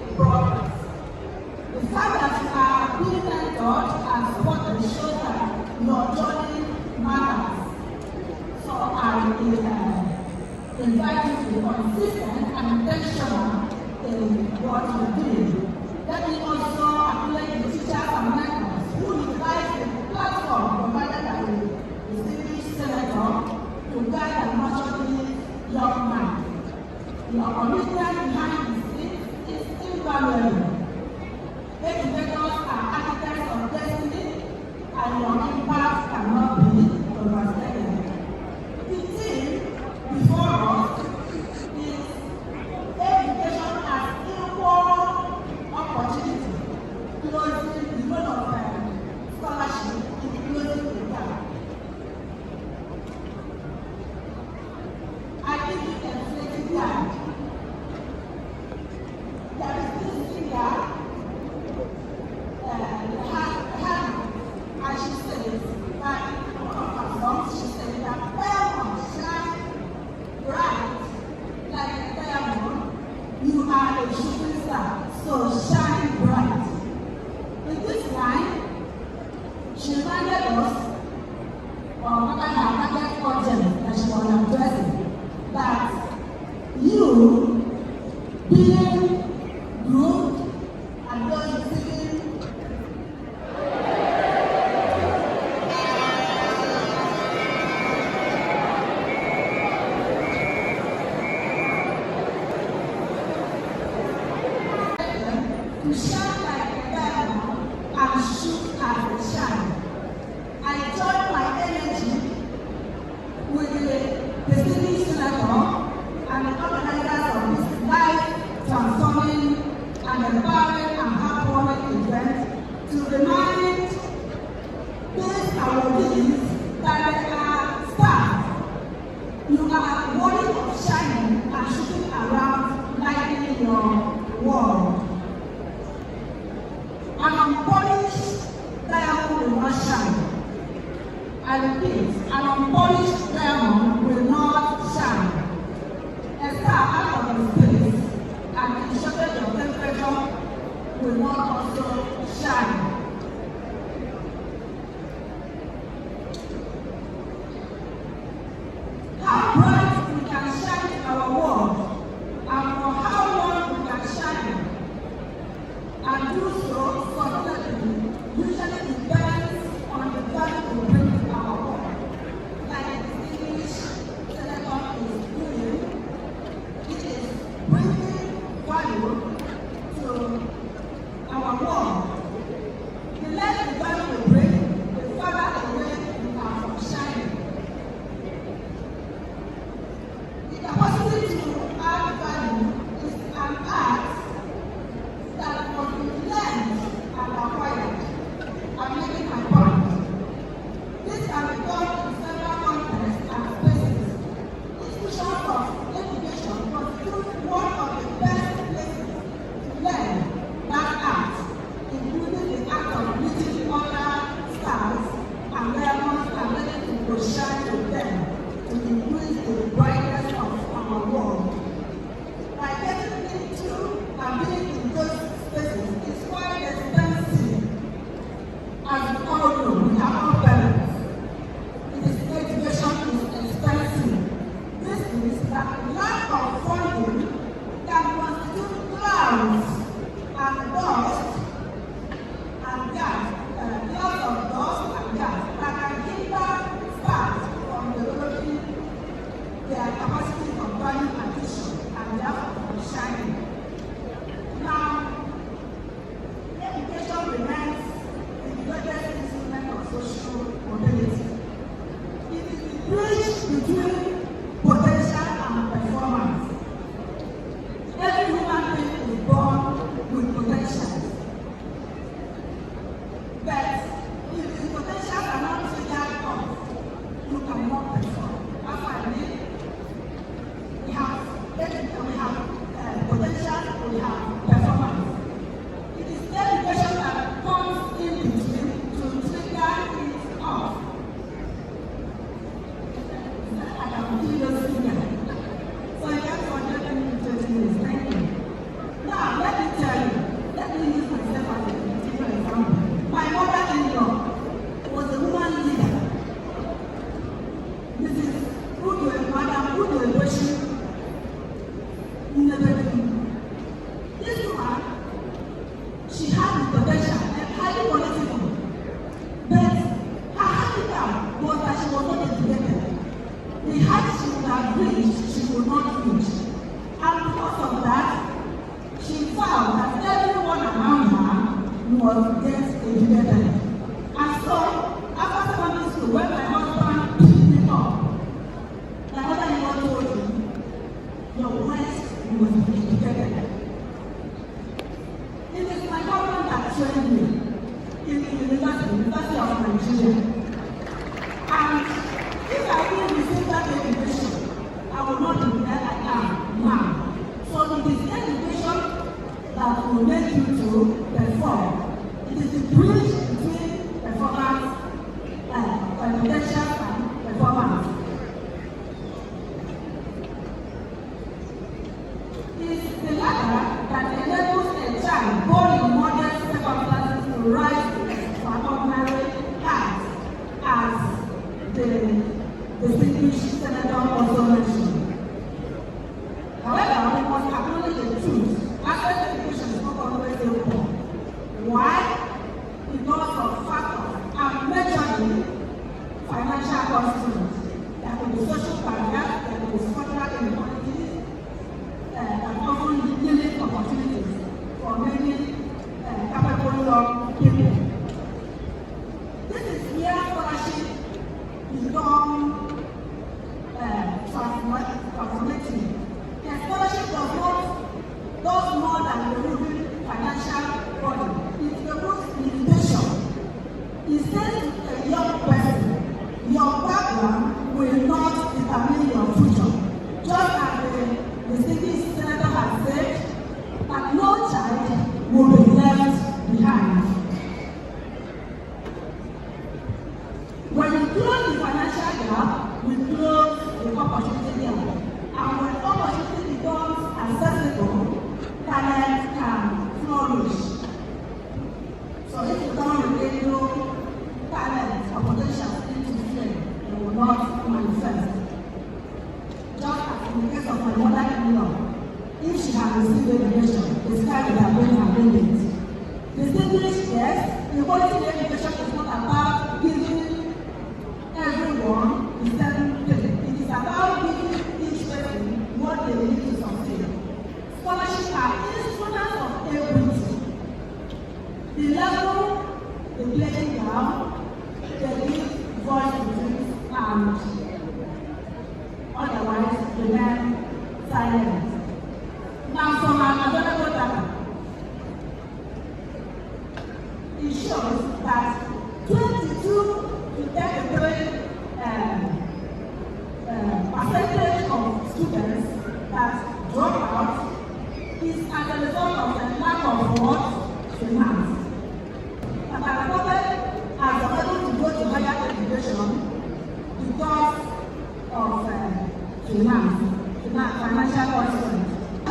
in progress. The fact that you are being mentored and supported shows that your journey matters. So I invite you to be consistent and intentional in what you do. Let me also acknowledge the teachers and mentors who utilize the platform provided by the distinguished senator to guide and nurture these young minds. Your commitment behind the scenes is invaluable. Educators are architects of destiny, and your impact cannot be overstated. The team before us is are a shooting star, so shine bright. In this line, she reminded us of her target audience that she was addressing, that you being groomed and those receiving to shine like a diamond and shoot as a shine. I join my energy with the distinguished senator and the organizers of this life transforming and empowering and heartwarming event to remind these awardees that they are stars. You are worthy of shining and shooting around, lighting your world. An unpolished diamond will not shine. I repeat, an unpolished diamond will not shine. A star out of the space and the shortage of temperature will not also shine. How bright we can shine in our world, and for how long we can shine, and do so sustainably, usually depends on the value we bring to our world. Like the distinguished senator is doing, it is bringing value to our world. The less the value we bring, the farther away we are from shining. The capacity to add value is an art that must be learned and acquired. I'm making my point. This can be done in several contexts and spaces. Institutions of education constitute one of the best places to learn that art, including the act of meeting other stars and diamonds and learning to shine with them to increase the brightness of our world. By getting into and being in those spaces is quite expensive. As we all know, we have our parents. Education is expensive. This means that lack of funding can constitute clouds and dust and gas, clouds of dust and gas that can hinder stars from developing their capacity of value addition and therefore from shining. Now, education remains the greatest instrument of social mobility. It is the bridge between potential and performance. Every human being is born with potential. But if the potential cannot trigger off, you cannot perform. That's what I mean. We have potential, we have performance. It is education that comes in between to trigger it off. I can feel those fingers. So I can't forget in 20 minutes. Thank you. Now, let me tell you, let me use myself as a particular example. My mother-in-law was a woman leader. Mrs. Madam Udo in the bedroom. This woman, she had the potential and highly political. But her handicap was that she was not educated. The height she would have reached, she would not reach. And because of that, she found that everyone around her was educated. And so, after secondary school, when my husband picked me up, my mother-in-law told me, your wife must be educated. It is my husband that trained me in the University of Nigeria. And if I didn't receive that education, I would not be where I am now. So it is education that will make you to perform. It is the bridge between performance and potential and performance. The born in modest circumstances to rise to extraordinary heights, as the distinguished senator also mentioned. However, we must acknowledge the truth. Access to education is not always equal. Why? Because of factors and majorly financial constraints. There could be social barriers, there could be structural inequalities, and often limit opportunities for many capable young people. This is where scholarship become transformative. The scholarship does more than removing financial burden. It removes limitation. It says to a young person, your background will not determine your future. Just as the distinguished senator has said, that no child will be left behind. When we close the financial gap, we close the opportunity gap. And when opportunity becomes accessible, talent can flourish. So if you don't reveal talent or potential into flame, they will not manifest. Just as in the case of my mother-in-law, if she had received education, the sky would have been her limit. Distinguished guests, the quality education is not about giving everyone the same thing. It is about giving each person what they need to succeed. Scholarships are instruments of ability. The level, the playing ground, they give voice to dreams and otherwise remain silent. Now, from our available data, it shows that 22 to 33% of students that drop out is as a result of the lack of what? Finance. And are reported as unable to go to higher education because of financial constraints. She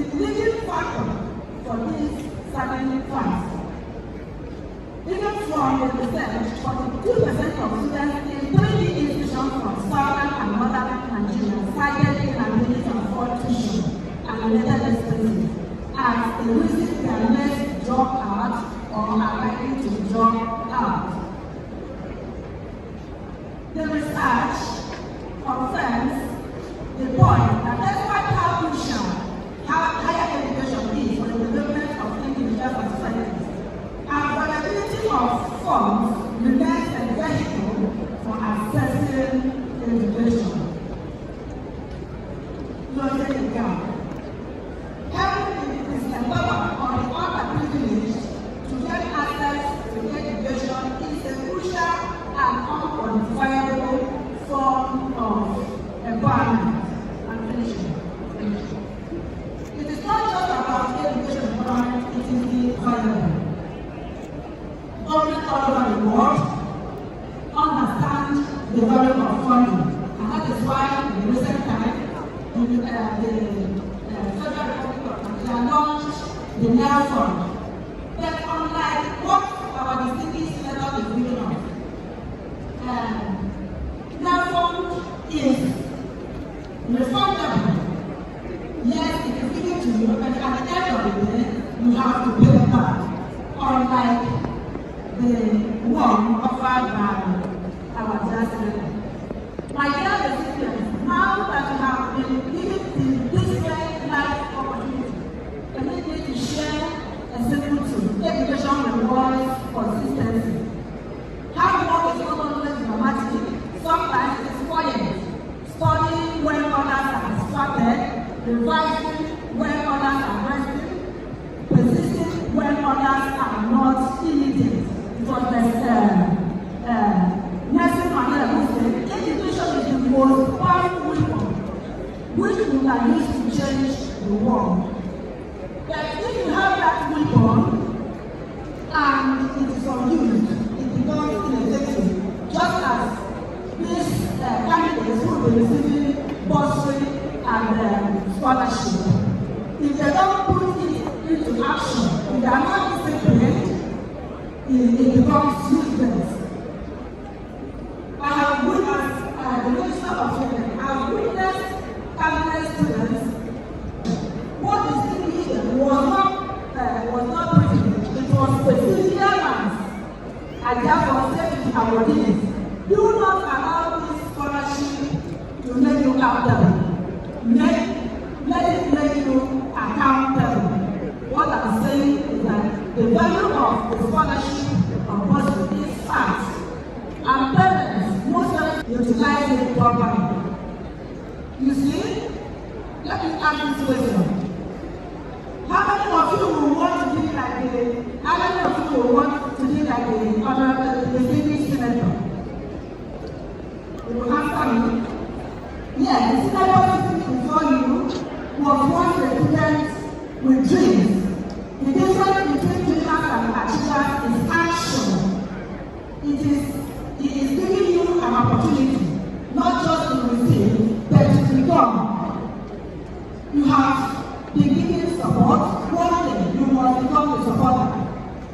is the leading factor for these certain funds. Even from the research, 42% of students in 3D institutions from southern and northern Nigeria cited inability to afford tuition and related expenses as a reason they may drop out or are likely to drop out. The research confirms the point that despite how crucial higher education is for the development of individuals and societies, availability of funds remains a vehicle for accessing education. Closing the gap. Helping the disempowered or the underprivileged to get access to education is a crucial and unquantifiable form of empowerment and finishing. It is not just about education empowerment, it is the environment. Government all over the world understand the value of funding, and that is why in the recent time, the Federal Republic of Nigeria launched the NEL Fund. But unlike what our distinguished senator is giving us, NEL Fund is refundable. Yes, it is given to you, but at the end of the day, you have to pay it back. Unlike the one offered by our president. My dear recipients, now that you have been given this very life opportunity, permit me to share a simple truth. Education requires consistency. Hard work is not always dramatic. Sometimes it is quiet. Studying when others are distracted, revising when others are resting, persisting when others are not immediate. But Nelson Mandela who said, education is the most powerful weapon which we can use to change the world. But if you have that weapon and it is unused, it becomes ineffective. Just as these candidates who will be receiving bursary and scholarship, if they don't put it into action, it becomes useless. I have witnessed the minister of women. I have witnessed cabinet students. What is in was not privilege. It was specific lands. And therefore say to the awardees, do not allow this scholarship to make you accountable. Let it make you accountable. What I'm saying is that the value of the scholarship of Bursary is fact. And parents must utilize it properly. You see, let me ask this question. How many of you will want to be like how many of you will want to be like the English senator? You will answer me. Yes, the senator sitting before you was once a student with dreams. The difference between dreamers and achievers is action. It is giving you an opportunity, not just to receive, but to become. You have been given support. One day you must become the supporter.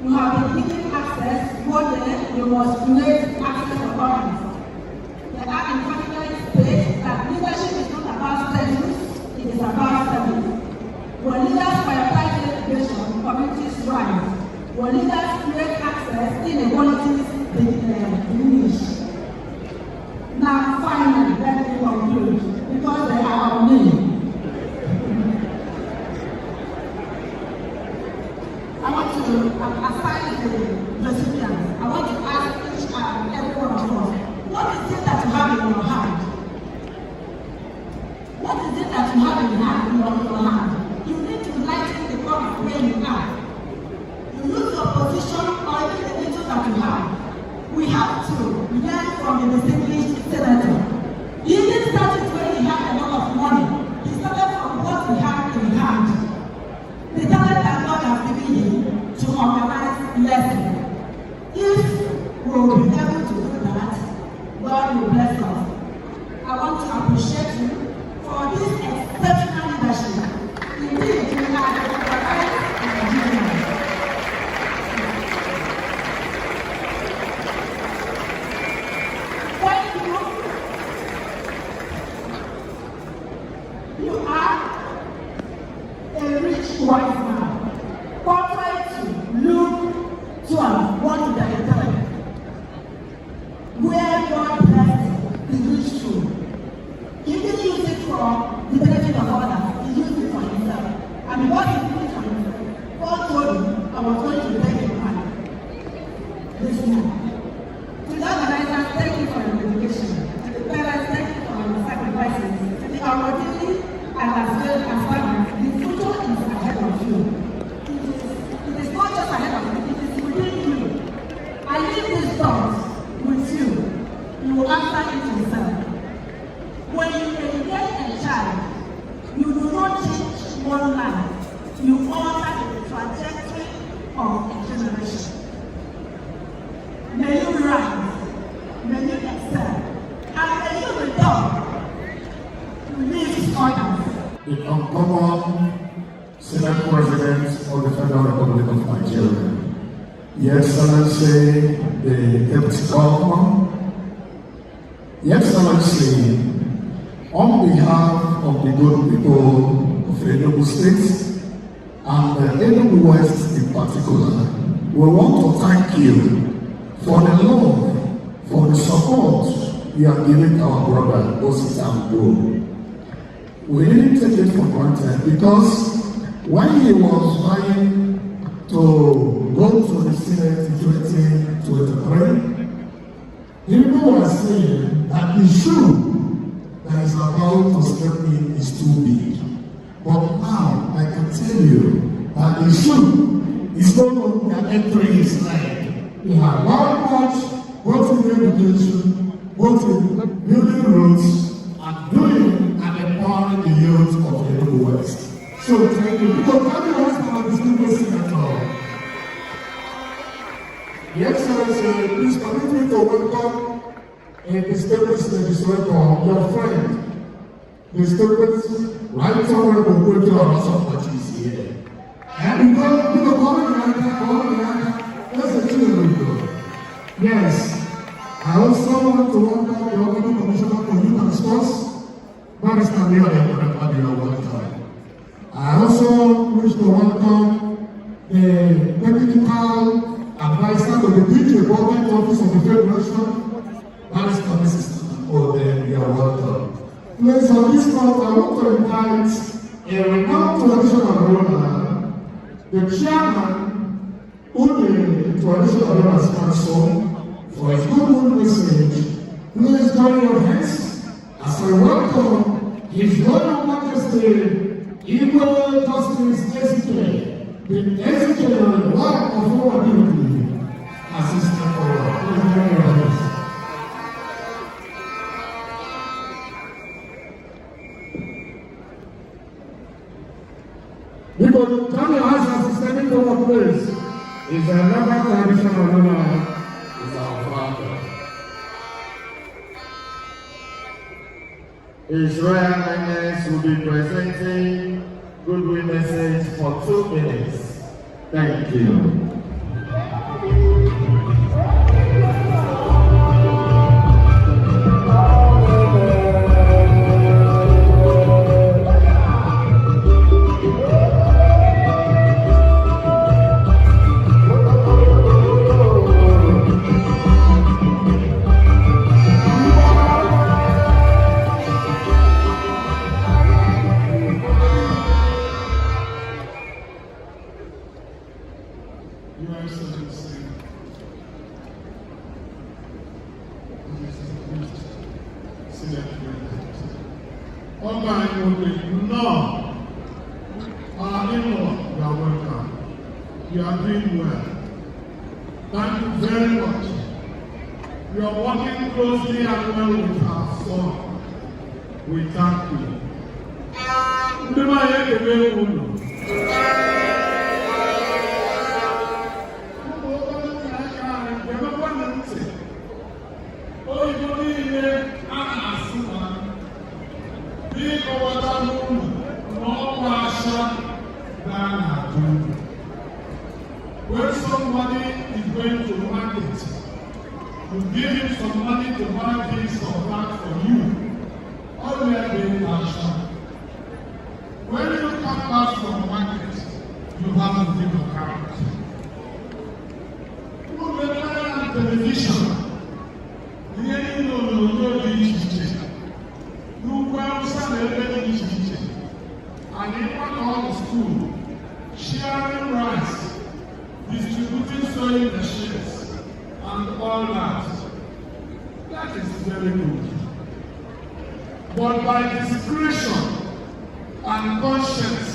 You have been given access. One day you must create access authorities. The act in confidence states that leadership is not about status, it is about service. When leaders prioritize education, communities rise. When leaders create access, inequalities diminish. Now, finally, let me conclude, because they are on me. I want to assign the recipients. I want to ask each and every one of us, what is it that you have in your hand? What is it that you have in your hand? You need to lighten the cup where you are. You use your position or even the little that you have. We have to learn from the distinguished senator. He didn't start it when he had a lot of money. He started from what he had in hand. The talent that God has given him to organize lessons. If we will be able to do that, God will bless us. I want to appreciate you for this exceptional leadership. Indeed, we are recognized in Nigeria. Thank you. You are a rich wise man. Contrary to Luke 12, 1 to 33. Where God blessed the rich food. He didn't use it for the benefit of others, he used it for himself. And what he did for himself, God told him, I was going to beg your money. This man. To the organizers, thank you for your dedication. To the parents, thank you for your sacrifices. To the awardees and as well as partners, the future is ahead of you. It is not just ahead of you, it is within you. I leave these thoughts with you. You will answer it yourself. When you engage a child, you do not change one life. You alter the trajectory of a generation. May you rise, may you excel, and may you return to live others. The uncommon Senate President of the Federal Republic of Nigeria, Your Excellency, the Deputy Governor, Your Excellency, on behalf of the good people of Enugu State and Enugu West in particular, we want to thank you for the love, for the support you are giving our brother Osita and Ngwu. We didn't take it for granted because when he was vying to go to the Senate in 2023, people were saying that the shoe that is about to step in is too big. But now I can tell you that the shoe is no longer entering his leg. We have one much, both in education, both in building roads, and doing and empowering the youth of Enugu West. So thank you. Because everyone is our distinguished senator. Your Excellency, please permit me to welcome a distinguished legislator, your friend, distinguished Right Honorable Ngwu of here. And because Yes. I also want to welcome the Honorable Commissioner for Youth and Sports, Barrister Leo Welcome. I also wish to welcome the technical advisor to the DJ Government Office of the Federation, Barrister Mrs. Ode. You are welcome. Please, on this note, I want to invite a renowned traditional owner, the chairman of the Traditional Owners Council, for his good message. Please join your hands as I welcome His Royal Majesty Igwe Justice Ezike, the Ezike One of our Duty, Assistant Forward. Please join your hands. Because turn your eyes as he's standing over place is another traditional owner. His Royal Highness will be presenting goodwill message for 2 minutes. Thank you. You are doing well. Thank you very much. You are working closely and well with our son. We thank you. When somebody is going to market, you give him some money to buy things or that for you. All we are doing is when you come back from market, you have to give account. You rely on television. Here you know the issue. You well celebrate the issue. And in all the school, sharing rice, distributing sewing machines, and all that. That is very good. But by discretion and conscience,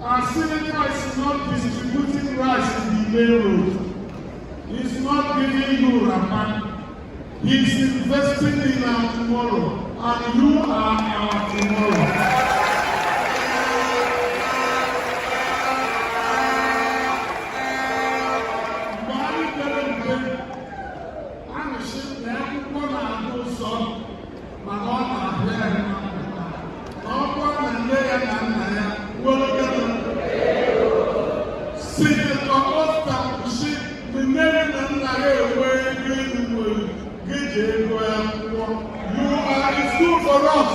our senator is not distributing rice in the main road. He's not giving you rapan. He's investing in our tomorrow, and you are our tomorrow. For us.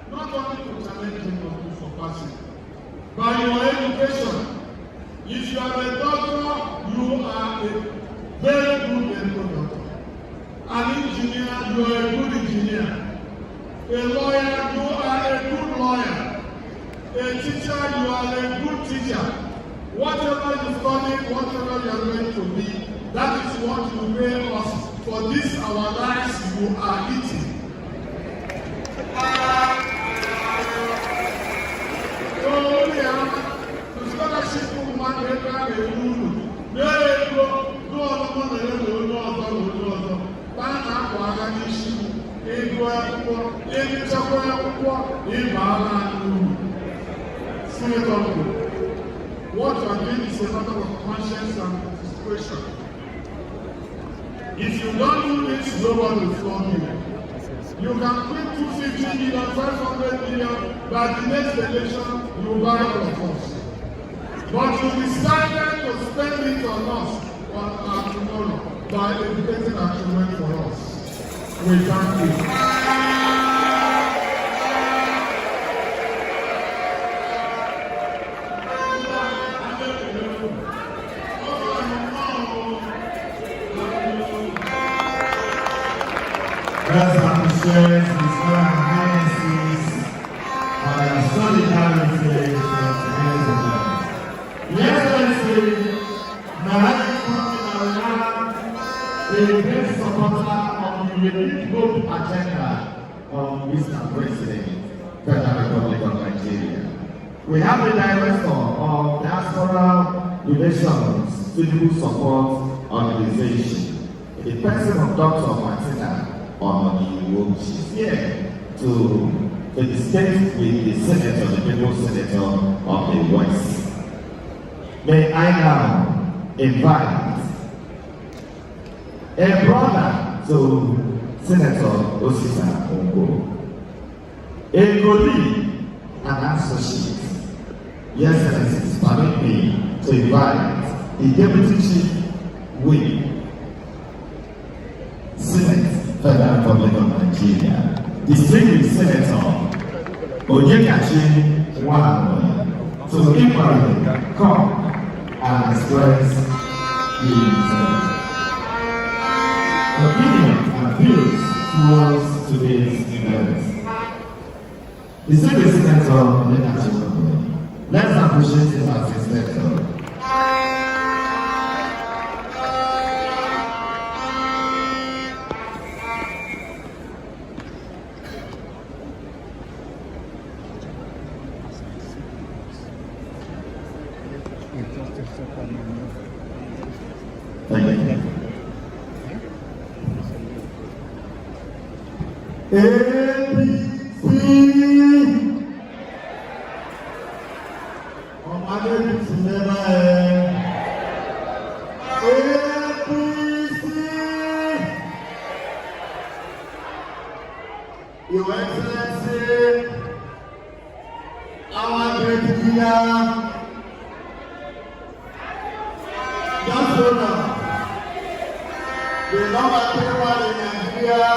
Not only to challenge him but for passing. By your education, if you are a doctor, you are a very good doctor. An engineer, you are a good engineer. A lawyer, you are a good lawyer. A teacher, you are a good teacher. Whatever you study, whatever you are going to be, that is what you pay us for this our lives you are eating. So we have the scholarship of Margaret Ngwu. There you go. No other one, no other. Bana Waganishi, Ego, Ego, Ego, Senator. What you are doing is a matter of conscience and discretion. If you don't do this, no one will flog you. You can put 250 million, 500 million, but the next election, you will buy all of us. But you decided to spend it on us, on our tomorrow, by educating our children for us. We thank you. Let's appreciate His Royal Highnesses for their solidarity from today's event. Excellency, Narayan is a great supporter of the unique hope agenda of Mr. President, Federal Republic of Nigeria. We have the Director of Diaspora Relations Civil Support Organization, the person of Dr. Martina Ngwu. She's here to discuss with the Senator, the People's Senator of the West. May I now invite a brother to Senator Osita Ngwu, a colleague and associate. Yes, Excellencies, permit me to invite the Deputy Chief Whip, Senate, Federal Republic of Nigeria, distinguished Senator Onyekachi Ngwu, to equally come and express his opinion and views towards today's event. Distinguished Senator Onyekachi Ngwu, let's appreciate him as his lecturer. Thank you. ABC. ABC never ABC. Your Excellency, our great leader, just hold on. The number 3 one in Nigeria,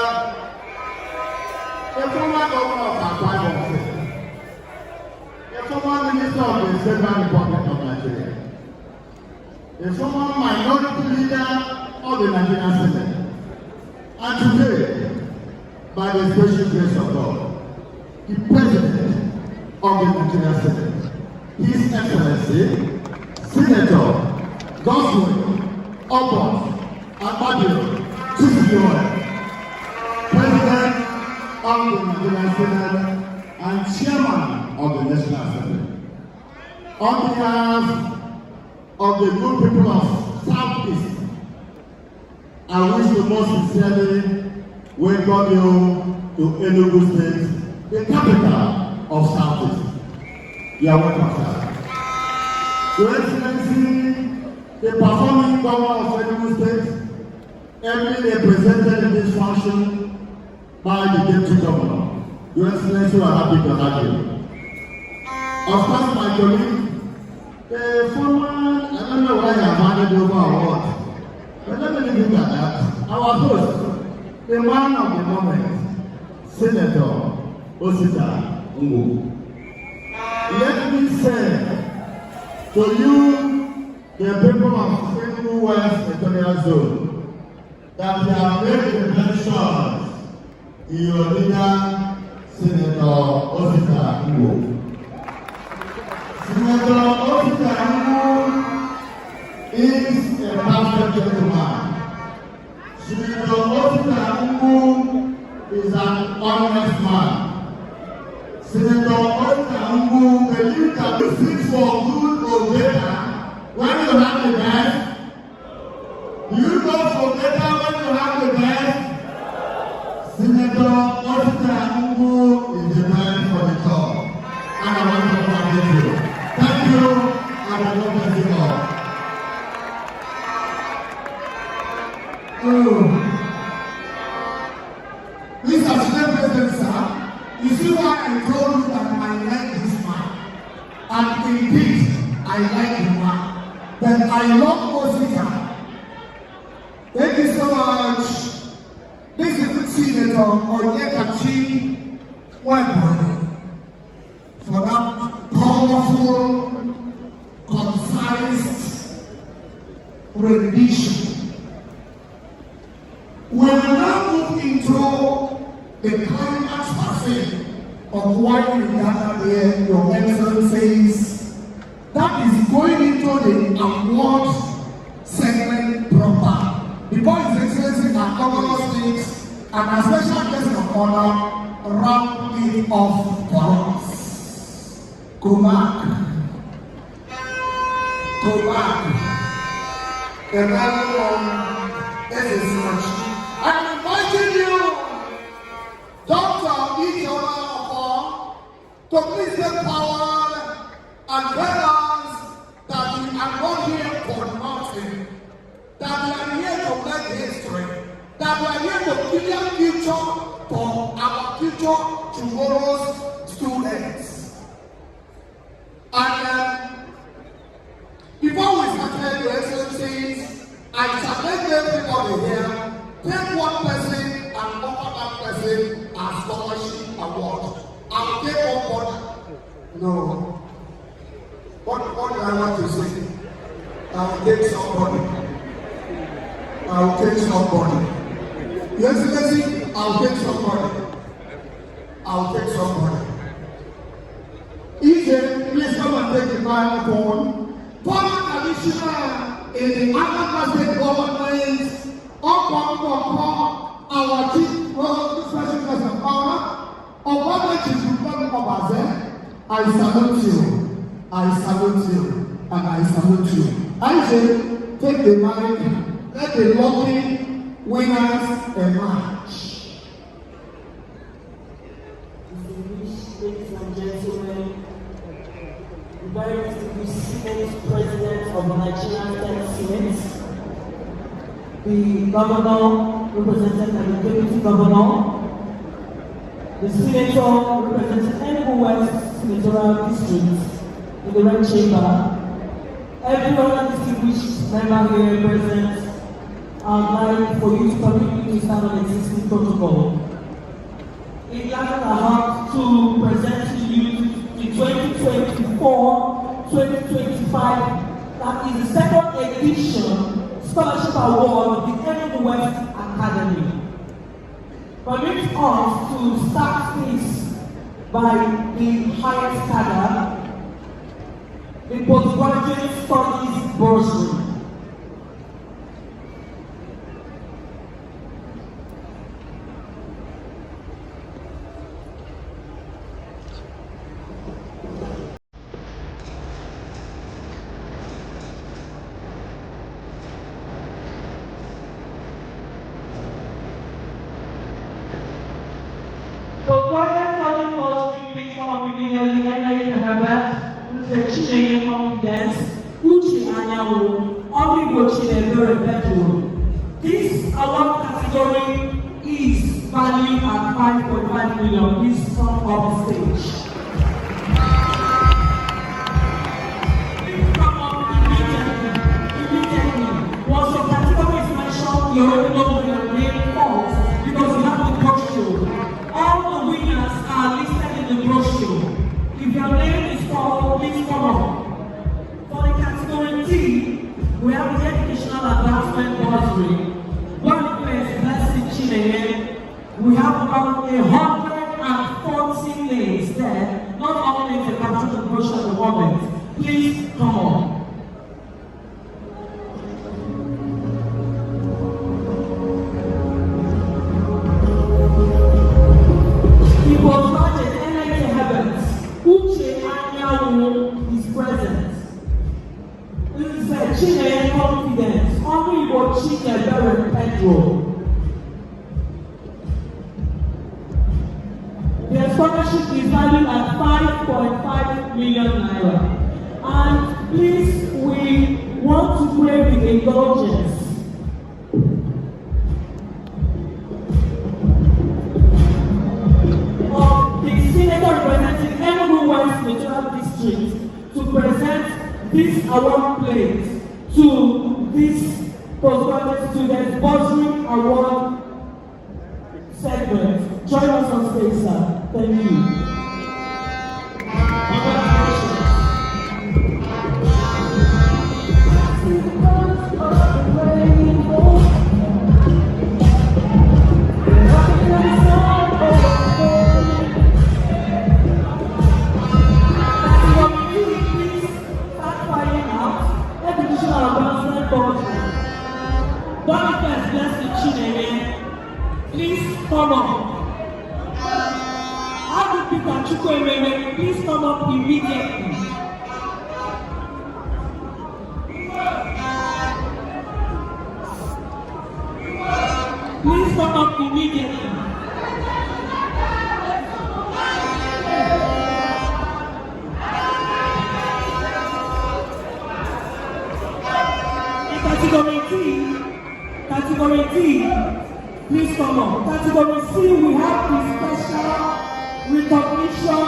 the former governor of Akwa Ibom, the former minister of the Federal Republic of Nigeria, the former minority leader of the Nigerian Senate, and today, by the special grace of God, the president of the Nigerian Senate, His Excellency, Senator Godswill Obos Akpabio, President of the Nigerian Senate and Chairman of the National Assembly. On behalf of the good people of Southeast, I wish to most sincerely welcome you to Enugu State, the capital of Southeast. You are welcome, sir. Your Excellency, the performing governor of Enugu State, ably represented in this function by the deputy governor. Your Excellency, we are happy to have you. Of course, my colleague, the former, I don't know why I have handed over or what, but let me leave it at that. Our host, the man of the moment, Senator Osita Ngwu. Let me say to you, the people of Ngwu West Senatorial Zone, that they have made interventions in your leader, Senator Osita Ngwu. Senator Osita Ngwu is a perfect gentleman. Senator Osita Ngwu is an honest man. Senator Osita Ngwu believes that you seek for good or better when you have the best. Do you go for better when you have the best? Senator Osita Ngwu is the man for the job. And I want to congratulate you. Thank you, and I love you all. Please, as I love Osita. Thank you so much. This is the Senator Onyekachi Webber for that powerful, concise rendition. We will now move into the climax passage of what you gather here, Your Excellencies. That is going into the award segment proper. Before His Excellency and Governor speaks, and a special guest of honor round it off for us. Go back. Go back. The very this is much. I'm inviting you, Dr. Ijeoma, to please take power and realize that we are not here for nothing, that we are here to make history, that we are here to create future for our future tomorrow's students. And before we start, Your Excellencies, I challenge everybody here, take one person and offer that person a scholarship award. I'll take one body. No. What do I want to say? I'll take somebody. I'll take somebody. Your Excellency, I'll take somebody. I'll take somebody. EJ, please come and take the microphone. Former commissioner in the Anambra State government, our chief special guest of honor, of what Chief Republic of Aze, I salute you. I salute you. And I salute you. I say, take the mic, let the lucky winners emerge. Ladies and gentlemen, the very distinguished Senate President of the Nigerian State Senate, the Governor represented by the Deputy Governor, the Senator representing Enugu West Senatorial District in the Red Chamber, every other distinguished member here present, I would like for you to permit me to stand on existing protocol. In the heart to present to you the 2024-2025, that is the second edition Scholarship Award of the Enugu West Academy. Permit us to start this by the highest cadre, the Postgraduate Studies Bursary. This award category is valued at 5.5 million. Please come up stage. Please come up immediately. Once your category is mentioned, you already know your name falls because you have the brochure. All the winners are listed in the brochure. If your name is called, please come up. For the category T, we have the Educational Advancement Bursary. One place, Blessed Chineye. We have about 140 names there. Not all names are captured in the brochure at the moment. Please come on. He was not in NIT Heavens. Uche Anyanwu is present. This is a Chineye confidence. Only what Chineye Beren Pedro. Their scholarship is valued at 5.5 million naira. And please, we want to pray with indulgence. Of the senator representing Enugu West Senatorial District to present this award plate to this postgraduate student Bursary Award segment. Join us on stage, sir. Thank you. Please come up. How do people please come up immediately. Please come up immediately. Category D, please come on. Category C, we have the special recognition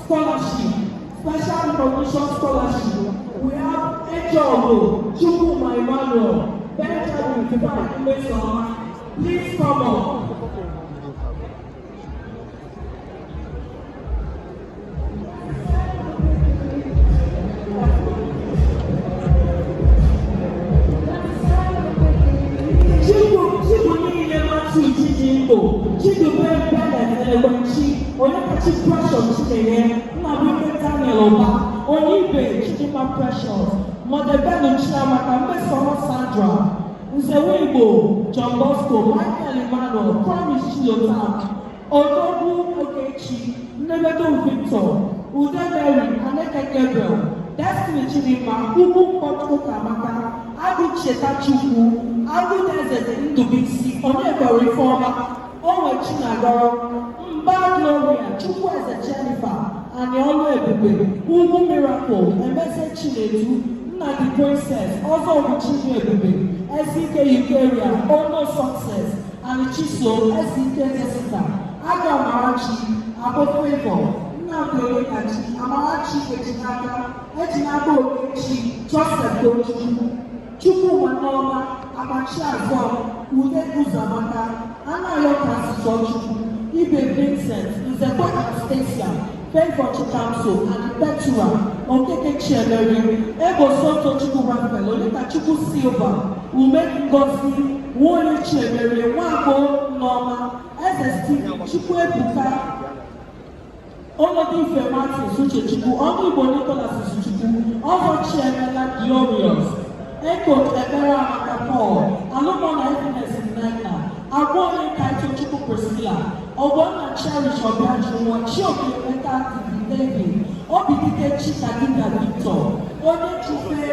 scholarship. Special recognition scholarship. We have Ejogo, Chukwu Emmanuel, Benjamin, please come on. Sandra, Nzewebo, John Bosco, Michael Emmanuel, Promise Chilotan, Odogu Ogechi, Nebedo Victor, Ude Mary, Aneke Gabriel, Destiny Chidima, Ubu Kotko Kamaka, Agu Cheta Chukwu, Agu Desert Ndubisi, Onega Reformer, Owe Chinagoro, Mba Gloria, Chukwu Eze Jennifer, Aniolo Ebube, Ubu Miracle, Emese Chinedu, the Princess, also Richie Ebube, SDK Eukaria, Ono Success, and Chiso, SDK Jessica, Aga Marachi, Abo Favor, Nnabe Ekachi, Amarachi Ejinaga Ogechi, Joseph Doju, Chukwu Manoma, Amachi Azom, Ude Uzamaka, Anayoka Sisochukwu, Ibe Vincent, Nzekwe Anastasia, Favor Chikamso, and Petua, Okeke Chiemeri, Ebo Soto Chukwu Raphael, Olita Chukwu Silva, Ume Ngozi, Wole Chiemeri, Wabo Norma, SST, Chukwu Ebuka, Olodife Martin Suche Chukwu, Onigbo Nicholas Chukwu, Ozo Chiemela Glorious, Eko Ebera Amaka Alumona Happiness in Nina, Agwone Kaito Chukwu Priscilla, Obona Cherish Obiajumo, Chioke Eka David, Obidike Chikadinga Victor, Ode Chupe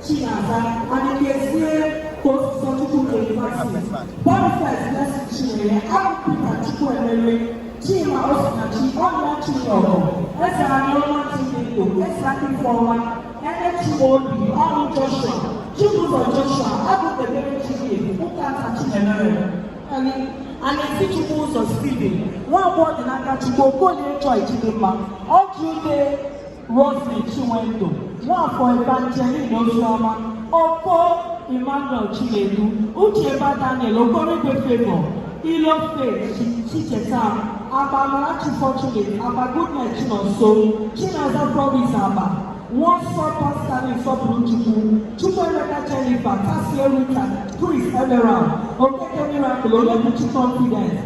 Chinaza, Adekezie Kosi Chukwu University, Boniface Blessed Chinere, Abuka Chukwu Emere, Chima Osinachi, Ola Chinyoko, Esa Anyoma Chineko, Esa Informa, Ene Obi, Onu Joshua, Chibuzo Joshua, Abukebere Chike, Ukata Chinemere, and I see Chibuzo Stephen, one word in Akachiko, Kole Joy Chidema, Ojude Rosemary Chiwendo, one for Evangeline Oshama, Oko Emmanuel Chinedu, Ucheba Daniel, Okoribe Favor, Ilo Faith, Chicheta, Abamara Chifortunate, Abagoodnight Chinoso, Chinaza Province Aba. One super standing supplement Chukwuemeka Jennifer, Cassia Rita, Chris Emerald, Okeke Miracle, Olebuchi Confidence,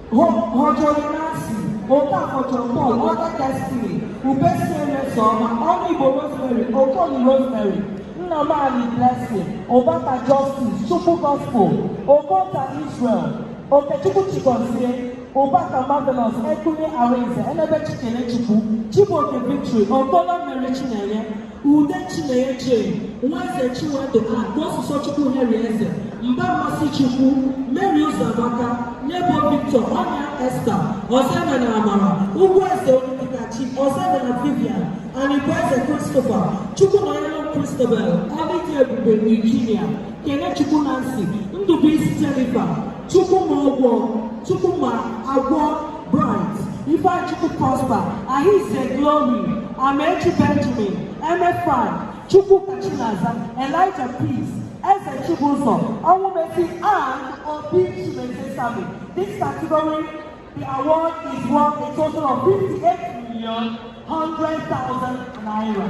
Hojori Nancy, Oka John Paul, Oda Destiny, Ubesi Enesoma, Onibo Rosemary, Okoli Rosemary, Nnamani Blessing, Obata Justice, Chukwu Gospel, Obota Israel, Okechukwu Chikonzie, Obaka Marvelous, Ekune Areze, Enebe Chikene Chukwu, Chiboke Victory, Ogola Mary Chineye, Ude Chineye Jane, Nweze Chiwendo Gosu Chukwu Herieze, Mbamasi Chukwu, Mary Uzabaka, Nebo Victor, Onya Esther, Ozemena Amara, Ugweze Onikachi, Ozemena Vivian, and Ibweze Christopher, Chukwu Noyelo Christabel, Abike Ebube Virginia, Kene Chukwu Nancy, Ndubisi Jennifer, Chukwu Mogwo, Chukuma Agwo Bright, Ifa Chukwu Prosper, Ahize Glory, Amechi Benjamin, MF5, Chukwu Kachinaza, Elijah Peace, Eze Chibuzo, Onwumesi, and Obi Chimezesami. This category, the award is worth a total of 58,100,000 naira.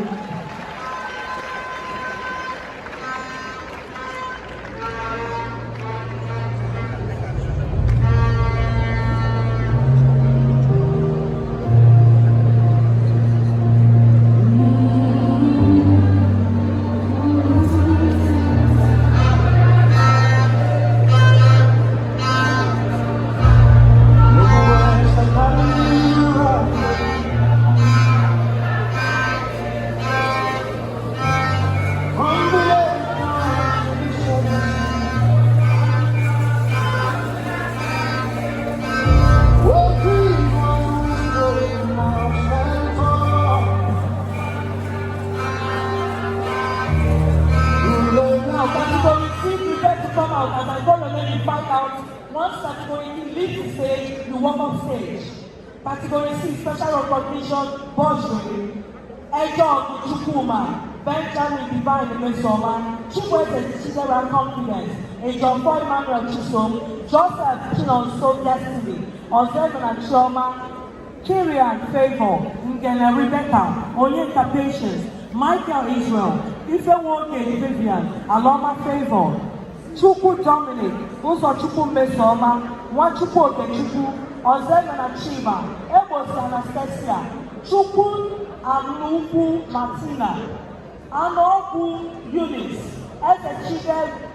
As I go and you find out, once category E leaves the stage, you walk off stage. Category C, special recognition, Bursary, Ejo Chukuma, Benjamin Divine Mesoma, Chikwete Chidera Confidence, Ejo Boy Manuel Chisom, Joseph Chinonso Destiny, Ozemana Chioma, Kyrian Favor, Ngene Rebecca, Onyeka Patience, Michael Israel, Ifewoke Vivian, Aloma Favor, Chukwu Dominic, Uzo Chukwu Mesoma, Nwachukwu Okechukwu, Ozemana Chima, Ebosi Anastasia, Chukwu Anukwu Martina, Anoku Eunice, Eze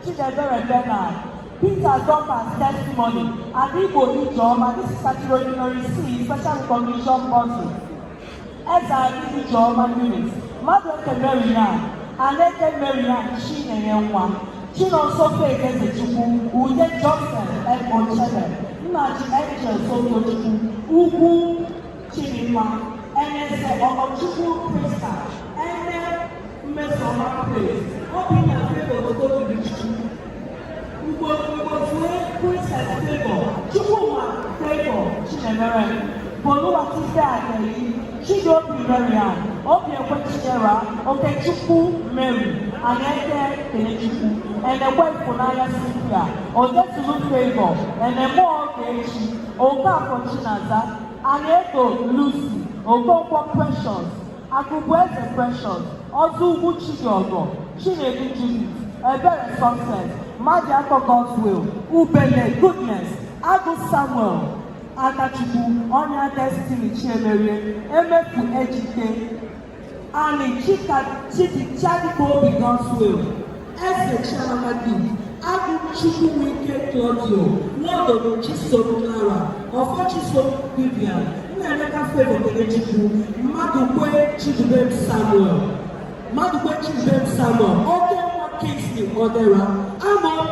Chidebere Bernard, Peter Dorcas Testimony, and Igbo Ijoma. This is category C, special recognition body. Eze Ijoma Eunice, Madweke Marian, Aneke Marian, Chinenyewa. Chinonso Eze Chukwu, Ude Johnson, Ebochebe, Nnaji Angel Sotochukwu, Ugwu Chidinma, Enese Okochukwu Krista, Ene Mmesoma Praise, Obinna Favor Otobichukwu, Ugbo Princess Favor, Chukwuma Favor, Chinemere, Boluwatide Adeyi, Chidobi Marian, Obiekwe Chidera, Okechukwu Mary, Aneke Kenechukwu, and a wife for Naya Cynthia, Odetulu Favor, and a more Kechi, Oka Chinaza, Aneto Lucy, Okonkwo Precious, Akubweze Precious, Ozubu Chidiogo, Chinedu Judith, Ebere Success, Madiako God's Will, Ubele Goodness, Agus Samuel, Akachubu, Onya Destiny Chiemerie, Emefu Ejike, Ali Chadiko God's Will, Eze Chiamadi, Agu Chukwuwike Claudio, Nodo Chisom Clara, Ofochisom Vivian, Nneka Favor Kenechukwu, Madukwe Chidubem Samuel, Okenwa Kingsley Odera,